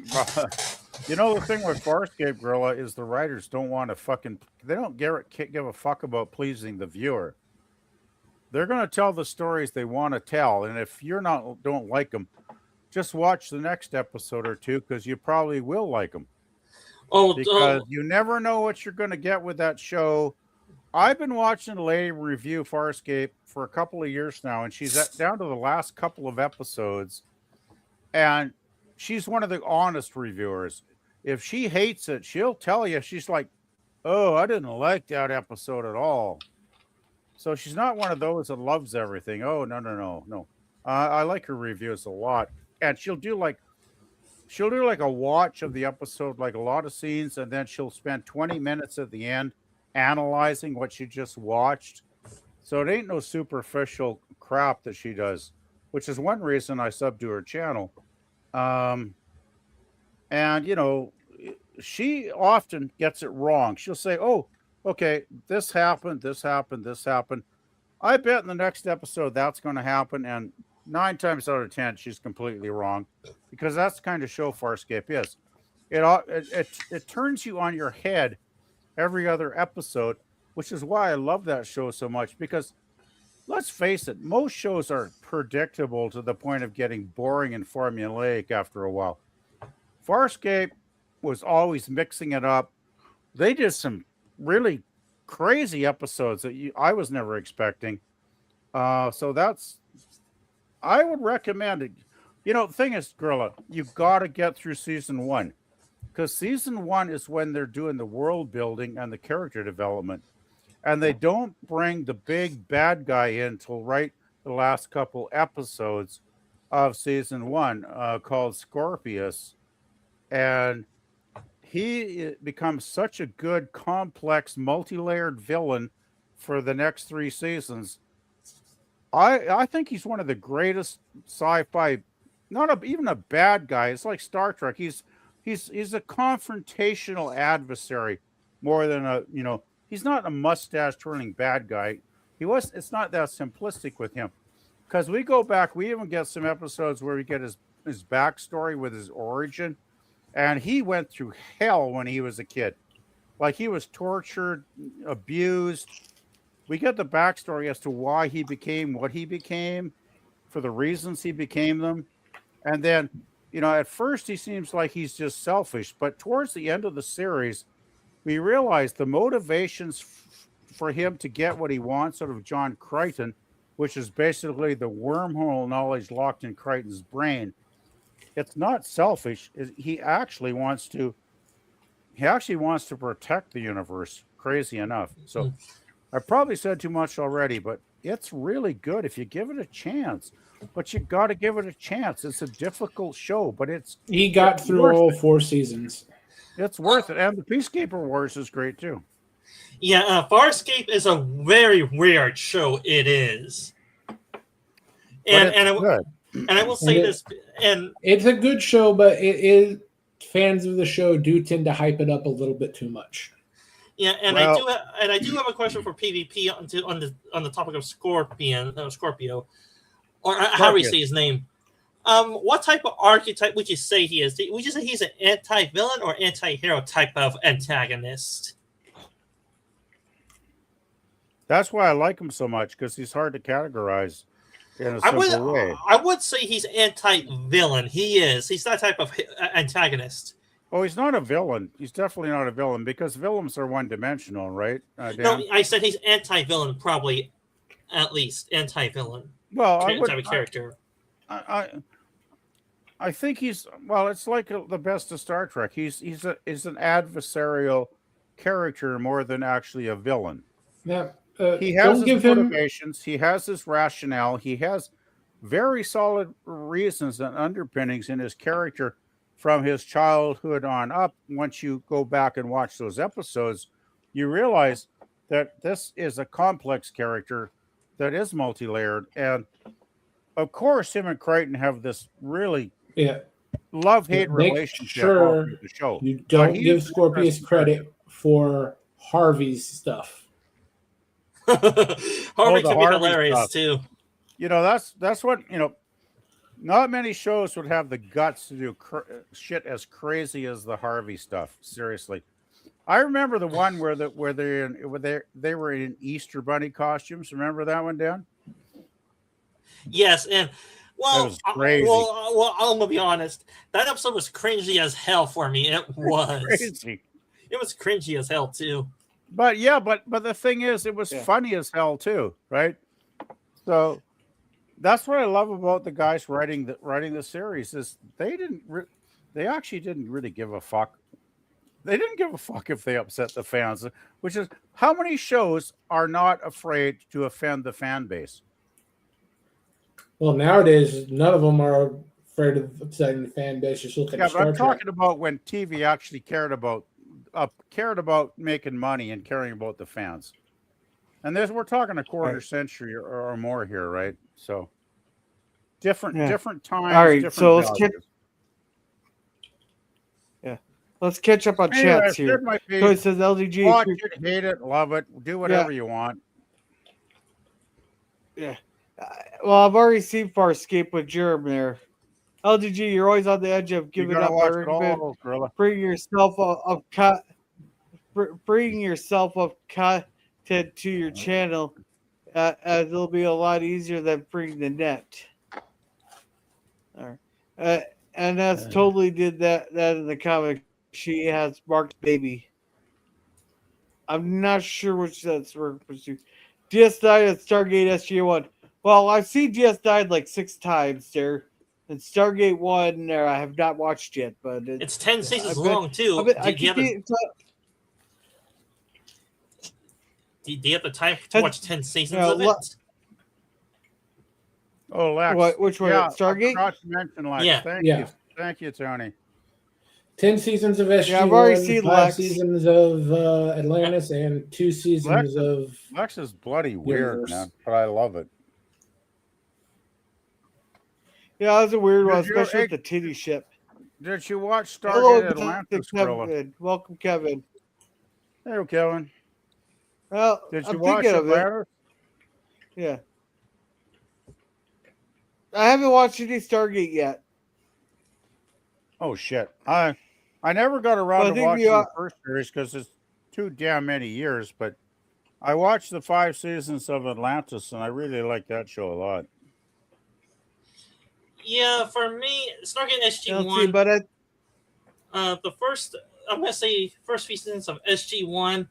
You know the thing with Farscape Gorilla is the writers don't want to fucking. They don't give a fuck about pleasing the viewer. They're going to tell the stories they want to tell, and if you're not don't like them, just watch the next episode or two because you probably will like them. Oh, Because you never know what you're going to get with that show. I've been watching the lady review Farscape for a couple of years now, and she's down to the last couple of episodes, and she's one of the honest reviewers. If she hates it, she'll tell you. She's like, "Oh, I didn't like that episode at all." So she's not one of those that loves everything. Oh, no. I like her reviews a lot, and she'll do like a watch of the episode, like a lot of scenes, and then she'll spend 20 minutes at the end analyzing what she just watched. So it ain't no superficial crap that she does, which is one reason I sub to her channel. And she often gets it wrong. She'll say, "Oh, okay, this happened. I bet in the next episode that's going to happen." And 9 times out of 10, she's completely wrong, because that's the kind of show Farscape is. It turns you on your head every other episode, which is why I love that show so much. Because let's face it, most shows are predictable to the point of getting boring and formulaic after a while. Farscape was always mixing it up. They did some really crazy episodes that I was never expecting. So I would recommend it. The thing is, Gorilla, you've got to get through season 1, because season 1 is when they're doing the world building and the character development, and they don't bring the big bad guy in till right the last couple episodes of season 1, called Scorpius, and he becomes such a good, complex, multi-layered villain for the next 3 seasons. I think he's one of the greatest sci-fi, not even a bad guy. It's like Star Trek. He's a confrontational adversary more than he's not a mustache twirling bad guy. It's not that simplistic with him, because we go back, we even get some episodes where we get his backstory with his origin, and he went through hell when he was a kid. Like, he was tortured, abused. We get the backstory as to why he became what he became, for the reasons he became them. And then, at first he seems like he's just selfish, but towards the end of the series, we realize the motivations for him to get what he wants out of John Crichton, which is basically the wormhole knowledge locked in Crichton's brain. It's not selfish. He actually wants to protect the universe, crazy enough. So I probably said too much already, but it's really good if you give it a chance. But you got to give it a chance. It's a difficult show, but he got through all 4 seasons. It's worth it. And the Peacekeeper Wars is great too. Yeah, Farscape is a very weird show. It is. And I will say this, and it's a good show, but it is, fans of the show do tend to hype it up a little bit too much. Yeah, and I do have a question for PvP on the topic of Scorpio, or how do we say his name? What type of archetype would you say he is? Would you say he's an anti-villain or anti-hero type of antagonist? That's why I like him so much, because he's hard to categorize in a simple way. I would say he's anti-villain. He is. He's that type of antagonist. Oh, he's not a villain. He's definitely not a villain, because villains are one-dimensional, right? No, I said he's anti-villain, probably, at least anti-villain. Well, type of character. I think he's, well, it's like the best of Star Trek. He's an adversarial character more than actually a villain. Yeah, he has his motivations. He has his rationale. He has very solid reasons and underpinnings in his character from his childhood on up. Once you go back and watch those episodes, you realize that this is a complex character that is multi-layered. And of course, him and Crichton have this really love-hate relationship sure the show. You don't give Scorpius credit for Harvey's stuff. Harvey the can be Harvey hilarious stuff. too. That's what not many shows would have the guts to do shit as crazy as the Harvey stuff. Seriously, I remember the one where they were in Easter bunny costumes. Remember that one, Dan? Yes, and That well, was crazy. well, I'm gonna be honest. That episode was cringy as hell for me. It was. Crazy. It was cringy as hell too. But but the thing is, it was funny as hell too, right? So that's what I love about the guys writing the series is they actually didn't really give a fuck. They didn't give a fuck if they upset the fans, which is how many shows are not afraid to offend the fan base. Well, nowadays, none of them are afraid of upsetting the fan base. Just look at But Star I'm Trek. talking about when TV actually cared about making money and caring about the fans. And we're talking a quarter century or more here, right? So different times. All right, different so let's catch up on chats here. So it says LDG. Watch it, hate it, love it, do whatever you want. Yeah. Well, I've already seen Farscape with Jerem there. LDG, you're always on the edge of giving up. Bring yourself bringing yourself up content to your channel, as it'll be a lot easier than bringing the net. All right. And that's totally did that in the comic. She has Mark's baby. I'm not sure which that's reference to. DS9 and Stargate SG1. Well, I've seen DS9 like 6 times there. And Stargate 1 there I have not watched yet, but it's 10 seasons long too. Do you have the time to watch 10 seasons of it? Oh, Lex. Which one? Yeah, Stargate? I forgot to mention Lex. Yeah. Thank you, Tony. 10 seasons of SG1, yeah, I've already seen 5 Lex. seasons of Atlantis, and 2 seasons of Lex is bloody weird, Universe. man, but I love it. Yeah, that was a weird one, especially with the titty ship. Did you watch Hello, Stargate Atlantis, Gorilla? Kevin. Welcome, Kevin. Hey, Kevin. Well, Did you I'm watch thinking of it. Atlantis? Yeah. I haven't watched any Stargate yet. Oh shit! I never got around to watching the first series because it's too damn many years. But I watched the 5 seasons of Atlantis, and I really like that show a lot. Yeah, for me, Stargate SG1. The first, I'm gonna say, first few seasons of SG1,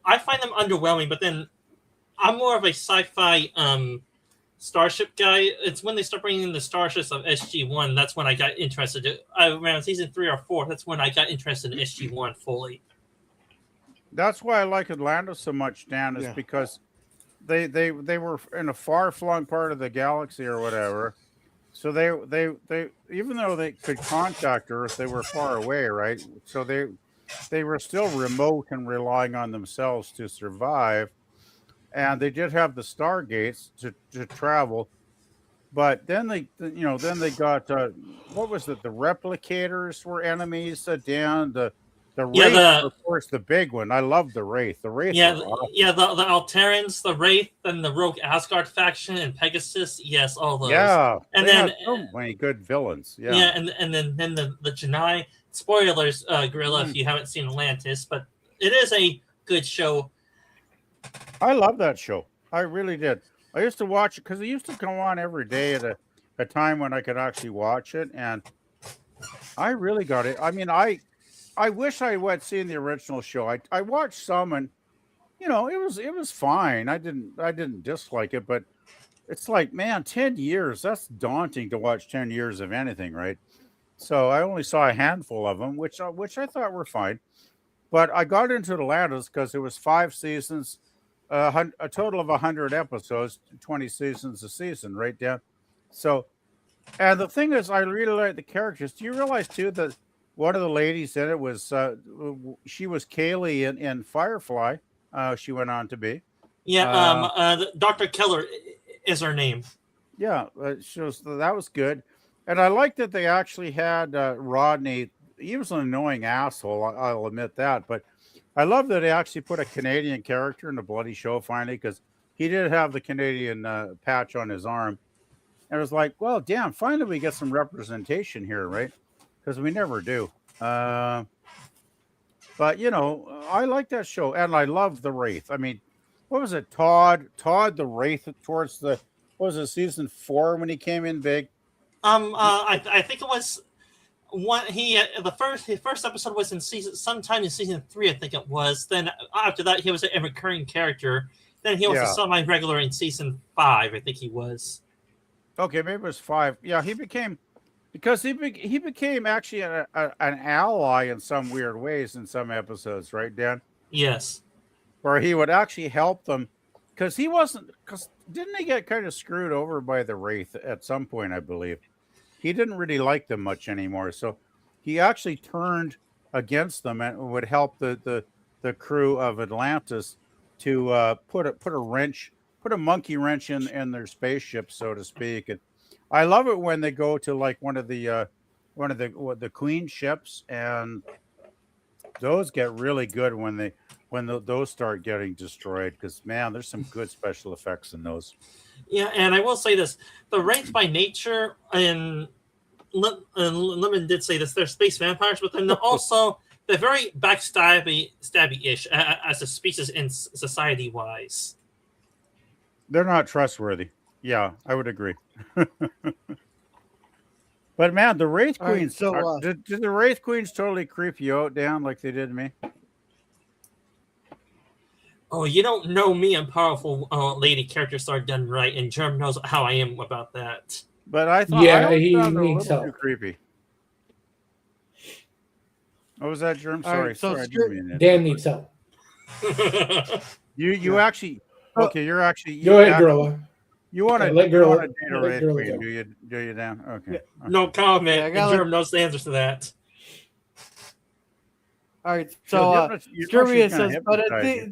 I find them underwhelming. But then, I'm more of a sci-fi starship guy. It's when they start bringing in the starships of SG1 that's when I got interested. Around season 3 or 4, that's when I got interested in SG1 fully. That's why I like Atlantis so much, Dan, is because they were in a far-flung part of the galaxy or whatever. So they even though they could contact Earth, they were far away, right? So they were still remote and relying on themselves to survive. And they did have the Stargates to travel, but then they got what was it? The replicators were enemies. Dan, the Wraith, of course, the big one. I love the Wraith. The Wraith. The Alterans, the Wraith, and the Rogue Asgard faction, and Pegasus. Yes, all those. Yeah, and then so many good villains. Yeah, and then the Janai. Spoilers, Gorilla, if you haven't seen Atlantis, but it is a good show. I love that show. I really did. I used to watch it because it used to come on every day at a time when I could actually watch it, and I really got it. I mean, I wish I had seen the original show. I watched some, and it was fine. I didn't dislike it, but it's like, man, 10 years. That's daunting to watch 10 years of anything, right? So I only saw a handful of them, which I thought were fine. But I got into Atlantis because it was 5 seasons, a total of 100 episodes, 20 seasons a season, right, Dan? So, and the thing is, I really like the characters. Do you realize, too, that one of the ladies in it was, she was Kaylee in Firefly. She went on to be. Yeah, Dr. Keller is her name. Yeah, that was good. And I like that they actually had Rodney. He was an annoying asshole, I'll admit that. But I love that they actually put a Canadian character in the bloody show finally, because he did have the Canadian patch on his arm. And it was like, well, damn, finally we get some representation here, right? Because we never do. But, I like that show. And I love the Wraith. I mean, what was it? Todd the Wraith towards what was it, season 4 when he came in big? I think it was one. His first episode was sometime in season 3, I think it was. Then after that, he was a recurring character. Then he was a semi-regular in season 5, I think he was. Okay, maybe it was 5. Yeah, he became actually an ally in some weird ways in some episodes, right, Dan? Yes. Where he would actually help them, because didn't he get kind of screwed over by the Wraith at some point, I believe? He didn't really like them much anymore, so he actually turned against them and would help the crew of Atlantis to put a monkey wrench in their spaceship, so to speak. And I love it when they go to like one of the Queen ships, and those get really good when those start getting destroyed, because man, there's some good special effects in those. Yeah, and I will say this: the Wraith by nature, and Lemon did say this, they're space vampires, but then also they're very backstabby-ish as a species in society-wise. They're not trustworthy. Yeah, I would agree. But man, the Wraith Queens, did the Wraith Queens totally creep you out, down like they did me? Oh, you don't know me and powerful lady characters are done right, and Germ knows how I am about that. But I thought, he needs help. Too creepy. What was that, Germ? Sorry, Dan needs help. You actually, okay, you're actually. Go ahead, Gorilla. You want to date a Wraith Queen? Do you, Dan? Okay. No comment. Germ knows the answer to that. All right, so Jeremy says, but I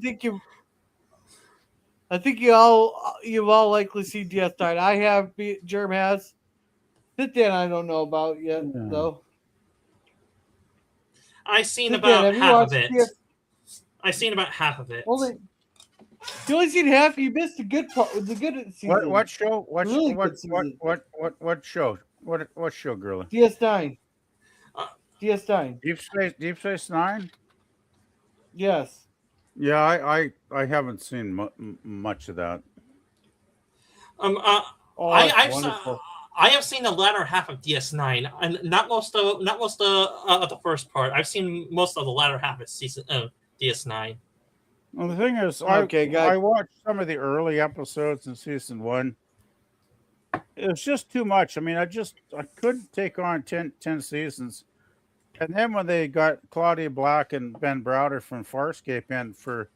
think you've all likely seen DS9. I have. Germ has. Dan, I don't know about yet though. I've seen about half of it. I've seen about half of it. You only seen half. You missed the good part. The good season. What show? What show? What show, Gorilla? DS9. DS9. Deep Space Nine. Yes. Yeah, I haven't seen much of that. I have seen the latter half of DS9, and not most of the first part. I've seen most of the latter half of season of DS9. Well, the thing is, I watched some of the early episodes in season 1. It was just too much. I mean, I couldn't take on 10 seasons. And then when they got Claudia Black and Ben Browder from Farscape in for,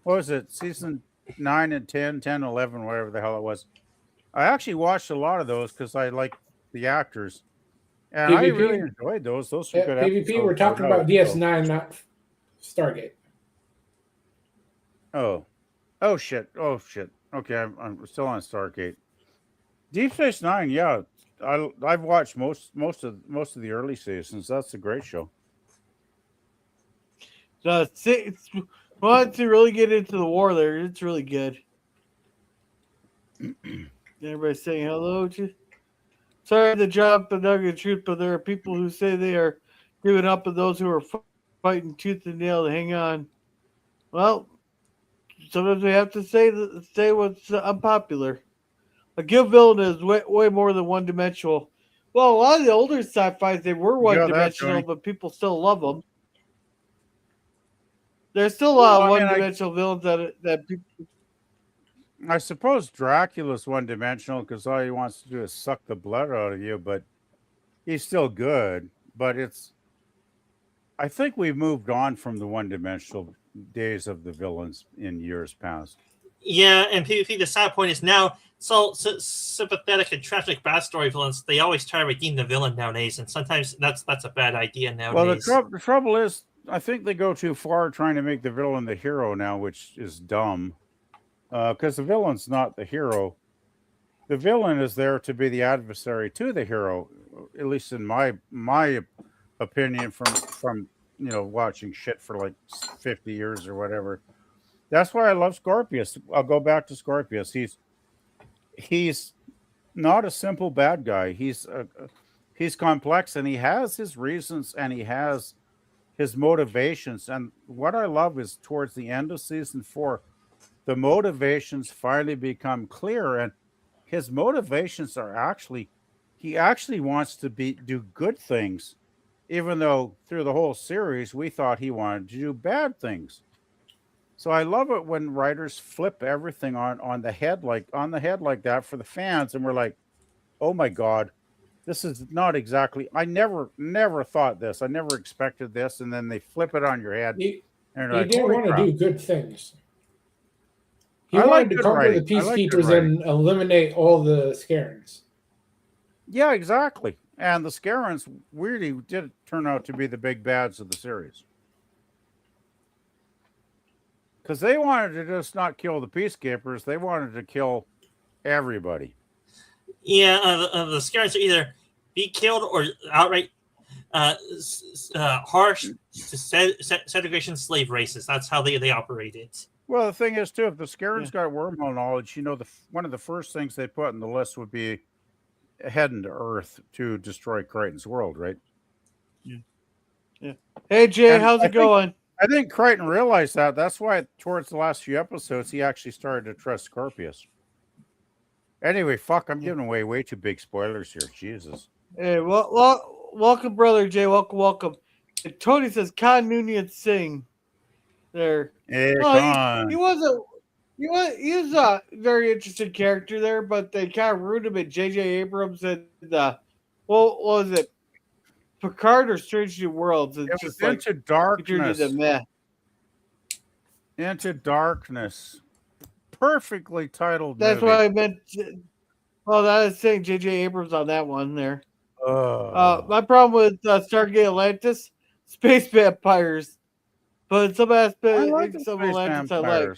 what was it, season 9 and 10, 11, whatever the hell it was. I actually watched a lot of those because I like the actors. And PvP? I really enjoyed those. Those were good PvP, episodes. we're talking about DS9, not Stargate. Oh shit. Okay, I'm still on Stargate. Deep Space Nine, yeah. I've watched most of the early seasons. That's a great show. So to really get into the war there, it's really good. Everybody's saying hello to. Sorry to drop the nugget of truth, but there are people who say they are giving up, and those who are fighting tooth and nail to hang on. Well, sometimes we have to say what's unpopular. A good villain is way more than one-dimensional. Well, a lot of the older sci-fis, they were one-dimensional, but people still love them. There's still a lot of one-dimensional villains that people... I suppose Dracula's one-dimensional because all he wants to do is suck the blood out of you, but he's still good. But I think we've moved on from the one-dimensional days of the villains in years past. Yeah, and PvP, the sad point is now, so sympathetic and tragic backstory villains, they always try to redeem the villain nowadays, and sometimes that's a bad idea nowadays. Well, the trouble is, I think they go too far trying to make the villain the hero now, which is dumb. Because the villain's not the hero. The villain is there to be the adversary to the hero, at least in my opinion, from watching shit for like 50 years or whatever. That's why I love Scorpius. I'll go back to Scorpius. He's not a simple bad guy. He's complex, and he has his reasons, and he has his motivations. And what I love is towards the end of season 4, the motivations finally become clear, and his motivations are he actually wants to do good things, even though through the whole series we thought he wanted to do bad things. So I love it when writers flip everything on the head like that for the fans, and we're like, oh my god, this is not exactly. I never thought this. I never expected this, and then they flip it on your head. He and didn't want to do good things. He I like wanted to good conquer writing. the I like good peacekeepers writing. and eliminate all the Scarens. Yeah, exactly. And the Scarens really did turn out to be the big bads of the series. Because they wanted to just not kill the peacekeepers, they wanted to kill everybody. Yeah, the Scarens are either be killed or outright harsh segregation slave races. That's how they operated. Well, the thing is, too, if the Scarens got wormhole knowledge, one of the first things they put on the list would be heading to Earth to destroy Crichton's world, right? Yeah. Hey, Jay, And how's it going? I think Crichton realized that. That's why towards the last few episodes, he actually started to trust Scorpius. Anyway, fuck, I'm giving away way too big spoilers here. Jesus. Hey, welcome, brother Jay. Welcome. And Tony says, Khan Noonien Singh. There. Hey, He wasn't. He was a very interesting character there, but they kind of ruined him at J.J. Abrams and what was it? Picard or Strange New Worlds? It was Into Darkness. Into Darkness. Perfectly titled. That's movie. what I meant. Well, that is saying J.J. Abrams on that one there. My problem with Stargate Atlantis, space vampires, but some aspects of Atlantis I like.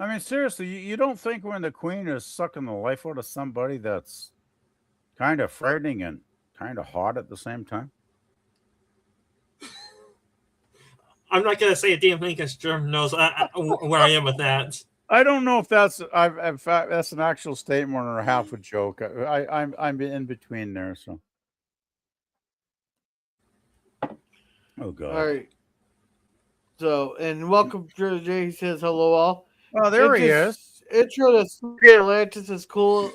I mean, seriously, you don't think when the Queen is sucking the life out of somebody that's kind of frightening and kind of hot at the same time? I'm not going to say a damn thing because Germ knows where I am with that. I don't know if that's in fact that's an actual statement or half a joke. I'm in between there. So, oh god. All right. So, and welcome, Jay. He says hello all. Oh, there he is. Intro to Stargate Atlantis is cool.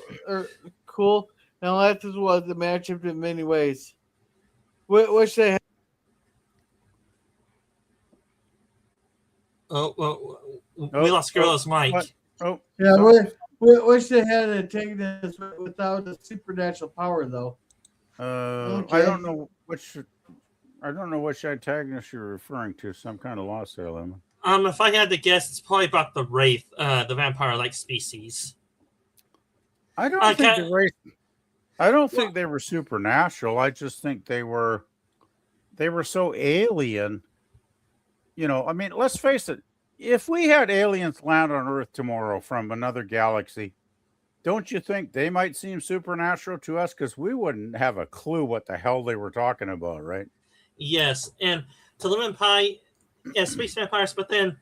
Cool. And Atlantis was a matchup in many ways. Wish they had. We lost Gorill's mic. Oh, yeah. Wish they had taken this without the supernatural power, though. Okay. I don't know which antagonist you're referring to. Some kind of lost there, Lemon. If I had to guess, it's probably about the Wraith, the vampire-like species. I don't think the Wraith. I don't think they were supernatural. I just think they were so alien. I mean, let's face it. If we had aliens land on Earth tomorrow from another galaxy, don't you think they might seem supernatural to us? Because we wouldn't have a clue what the hell they were talking about, right? Yes, and to Lemon Pie, space vampires, but then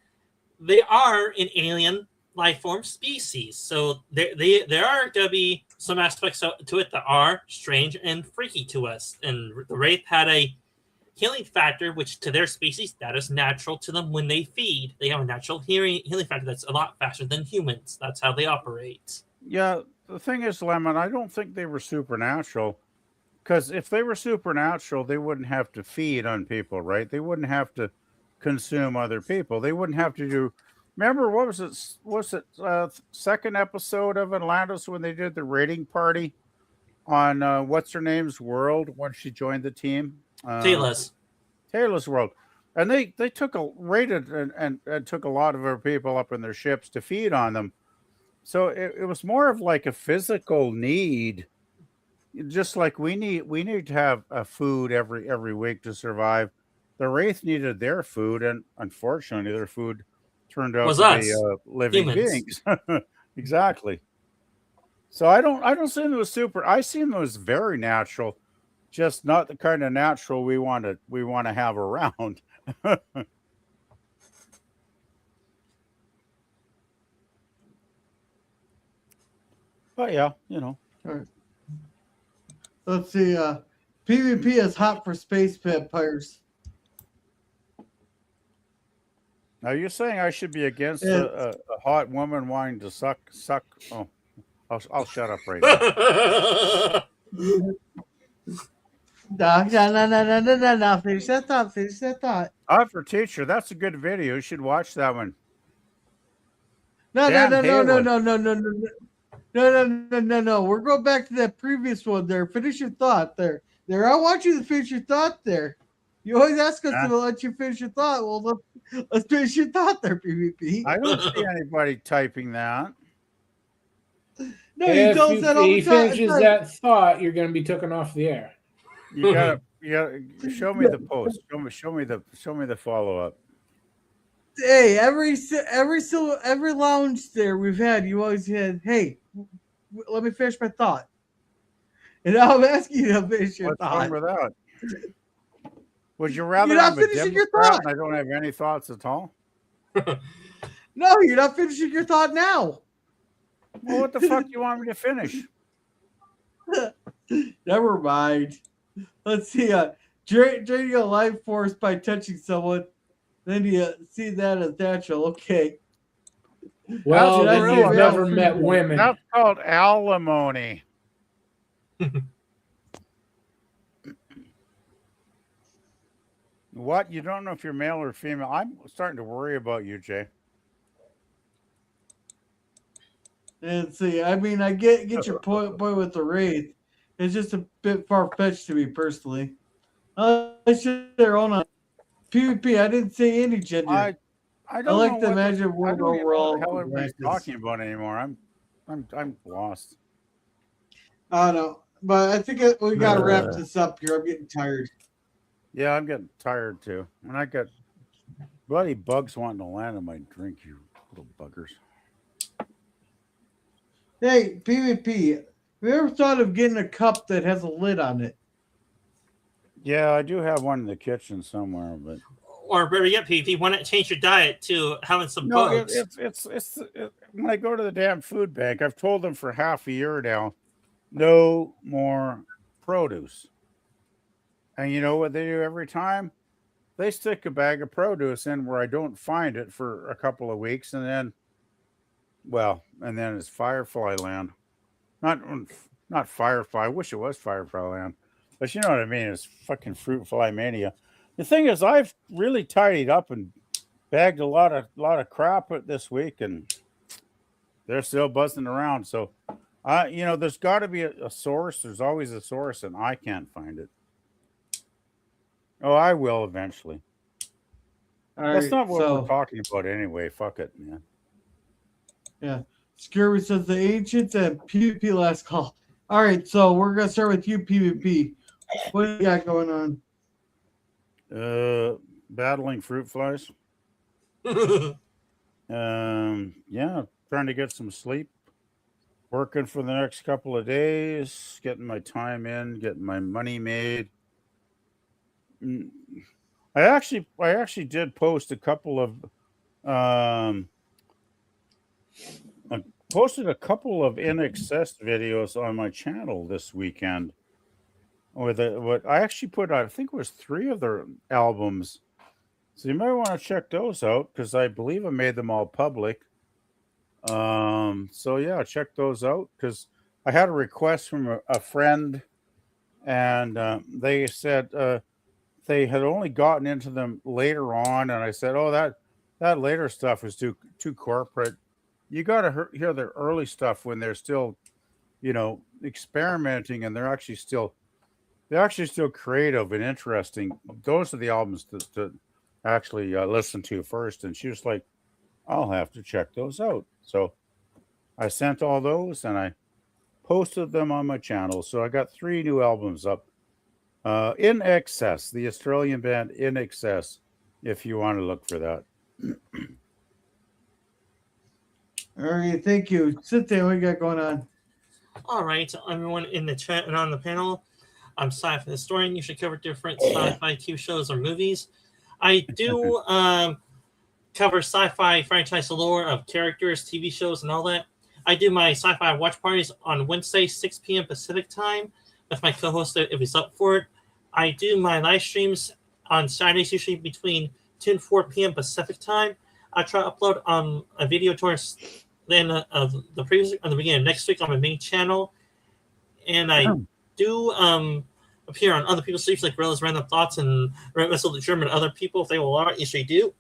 they are an alien life form species. So there are going to be some aspects to it that are strange and freaky to us. And the Wraith had a healing factor, which to their species, that is natural to them when they feed. They have a natural healing factor that's a lot faster than humans. That's how they operate. Yeah, the thing is, Lemon, I don't think they were supernatural. Because if they were supernatural, they wouldn't have to feed on people, right? They wouldn't have to consume other people. They wouldn't have to do... Remember, what was it? Was it second episode of Atlantis when they did the raiding party on what's-her-name's world when she joined the team? Taylor's world. And they took raided and took a lot of our people up in their ships to feed on them. So it was more of like a physical need, just like we need to have a food every week to survive. The Wraith needed their food, and unfortunately, their food turned out to be living beings. Exactly. So I don't see them as super. I see them as very natural. just not the kind of natural we want to have around. But yeah, you know. All right. Let's see. PvP is hot for space vampires. Now you're saying I should be against Yeah. a hot woman wanting to suck? Oh, I'll shut up right now. No. Finish that thought. Finish that thought. Art for Teacher, that's a good video. You should watch that one. No. Dan Halen. No. We're going back to that previous one there. Finish your thought there. I want you to finish your thought there. You always ask us to let you finish your thought. Well, let's finish your thought there, PvP. I don't see anybody typing that. No, you tell us that all the he time. finishes that thought, you're going to be taken off the air. You gotta show me the post. Show me the follow up. Hey, every lounge there we've had, you always had, hey, let me finish my thought. And now I'm asking you to finish your What's thought. wrong with that? Would you rather You're not I'm a finishing your Democrat thought. and I don't have any thoughts at all? No, you're not finishing your thought now. Well, what the fuck do you want me to finish? Never mind. Let's see. Draining a life force by touching someone, then you see that as natural. Okay. Well, Actually, then I you've say never real met freedom. women. That's called alimony. What? You don't know if you're male or female? I'm starting to worry about you, Jay. And see, I mean, I get your point with the wraith. It's just a bit far fetched to me personally. It's just their own PvP. I didn't say any gender. I don't like know the what imagined world I don't even know overall. what the hell everybody's talking about anymore. I'm lost. I don't know, but I think we got to wrap this up here. I'm getting tired. Yeah, I'm getting tired too. And I got bloody bugs wanting to land on my drink, you little buggers. Hey, PvP, have you ever thought of getting a cup that has a lid on it? Yeah, I do have one in the kitchen somewhere, but Or better yet, PvP, why not change your diet to having some no, bugs? it's when I go to the damn food bank, I've told them for half a year now, no more produce. And you know what they do every time? They stick a bag of produce in where I don't find it for a couple of weeks, and then it's Firefly Land. Not Firefly. I wish it was Firefly Land, but you know what I mean. It's fucking Fruit Fly Mania. The thing is, I've really tidied up and bagged a lot of crap this week, and they're still buzzing around. So, there's got to be a source. There's always a source, and I can't find it. Oh, I will eventually. That's not what we're talking about anyway. Fuck it, man. Yeah. Scurvy says the ancients and PvP last call. All right, so we're going to start with you, PvP. What do you got going on? Battling fruit flies. Yeah, trying to get some sleep. Working for the next couple of days, getting my time in, getting my money made. I actually did post a couple of posted a couple of In Excess videos on my channel this weekend. What I actually put out, I think it was 3 of their albums. So you might want to check those out because I believe I made them all public. So yeah, check those out because I had a request from a friend, and they said they had only gotten into them later on, and I said, "Oh, that later stuff was too corporate. You got to hear their early stuff when they're still, experimenting, and they're actually still creative and interesting. Those are the albums to actually listen to first." And she was like, "I'll have to check those out." So I sent all those and I posted them on my channel. So I got 3 new albums up. In Excess, the Australian band In Excess, if you want to look for that. All right, thank you. Sit there. What you got going on? All right, everyone in the chat and on the panel. I'm sci-fi historian. Usually cover different sci-fi TV shows or movies. I do cover sci-fi franchise lore of characters, TV shows, and all that. I do my sci-fi watch parties on Wednesday, 6 p.m. Pacific time with my co-host if he's up for it. I do my live streams on Saturdays, usually between 2 and 4 p.m. Pacific time. I try to upload a video towards the end of the previous, on the beginning of next week on my main channel. And I do appear on other people's streams like Gorilla's Random Thoughts and Wrestle the German and other people if they will allow it. Usually do.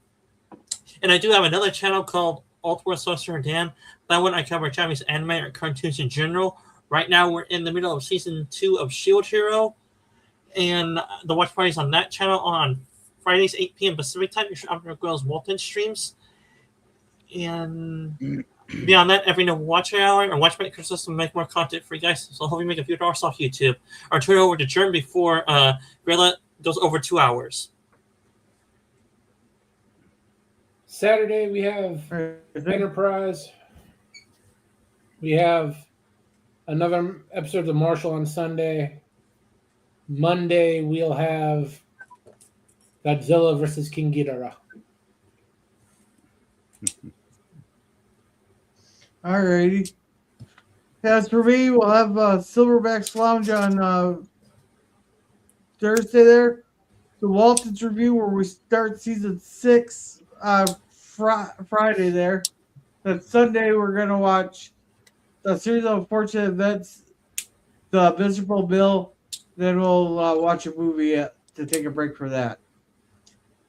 And I do have another channel called Ultimate Sorcerer Dan. That one I cover Japanese anime or cartoons in general. Right now we're in the middle of season 2 of Shield Hero. And the watch parties on that channel on Fridays, 8 p.m. Pacific time. You should Upper Girls Walton streams. And beyond that, every no watch hour or watch maker system make more content for you guys. So hopefully make a few hours off YouTube. Or turn it over to Germ before Gorilla goes over 2 hours. Saturday we have Enterprise. We have another episode of Marshall on Sunday. Monday we'll have Godzilla versus King Ghidorah. Alrighty. As for me, we'll have Silverbacks Lounge on Thursday there. The Walton's review where we start season 6 Friday there. Then Sunday we're going to watch the series of unfortunate events, The Miserable Bill. Then we'll watch a movie to take a break for that.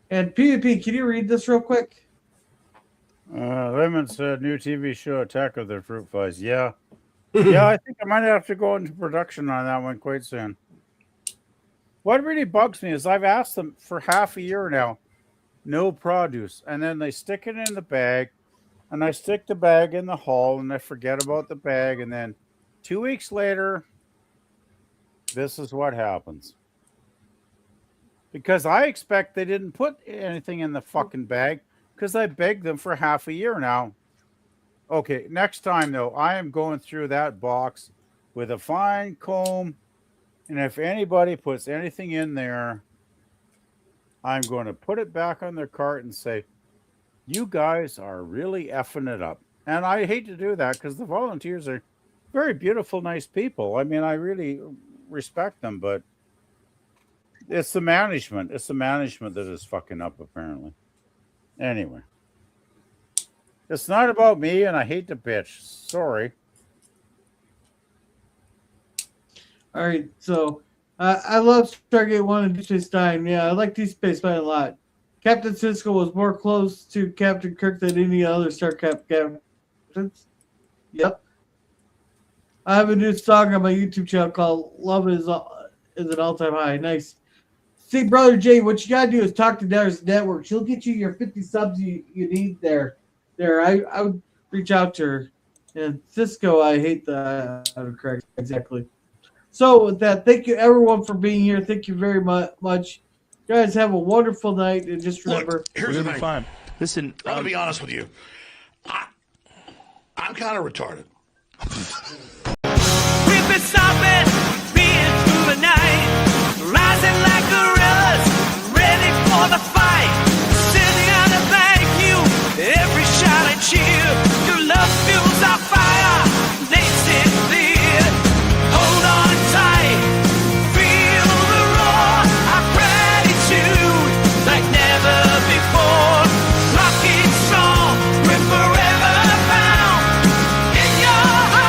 And PvP, can you read this real quick? Lemon said new TV show Attack of the Fruit Flies. Yeah. Yeah, I think I might have to go into production on that one quite soon. What really bugs me is I've asked them for half a year now, no produce. And then they stick it in the bag, and I stick the bag in the hall, and I forget about the bag. And then 2 weeks later, this is what happens. Because I expect they didn't put anything in the fucking bag because I begged them for half a year now. Okay, next time, though, I am going through that box with a fine comb, and if anybody puts anything in there, I'm going to put it back on their cart and say, you guys are really effing it up. And I hate to do that because the volunteers are very beautiful, nice people. I mean, I really respect them, but it's the management. It's the management that is fucking up, apparently. Anyway. It's not about me, and I hate to bitch. Sorry. All right, so I love Stargate 1 and Deep Space Nine. Yeah, I like Deep Space Nine a lot. Captain Sisko was more close to Captain Kirk than any other Star captains. Yep. I have a new song on my YouTube channel called Love is an All-Time High. Nice. See, Brother Jay, what you got to do is talk to Dara's Network. She'll get you your 50 subs you need there. I would reach out to her. And Cisco, I hate the autocorrect. Exactly. So with that, thank you everyone for being here. Thank you very much. Guys, have a wonderful night. And just remember, look, here's the thing. Fine. Listen, I'm going to be honest with you. I'm kind of retarded. Rip it, stop it.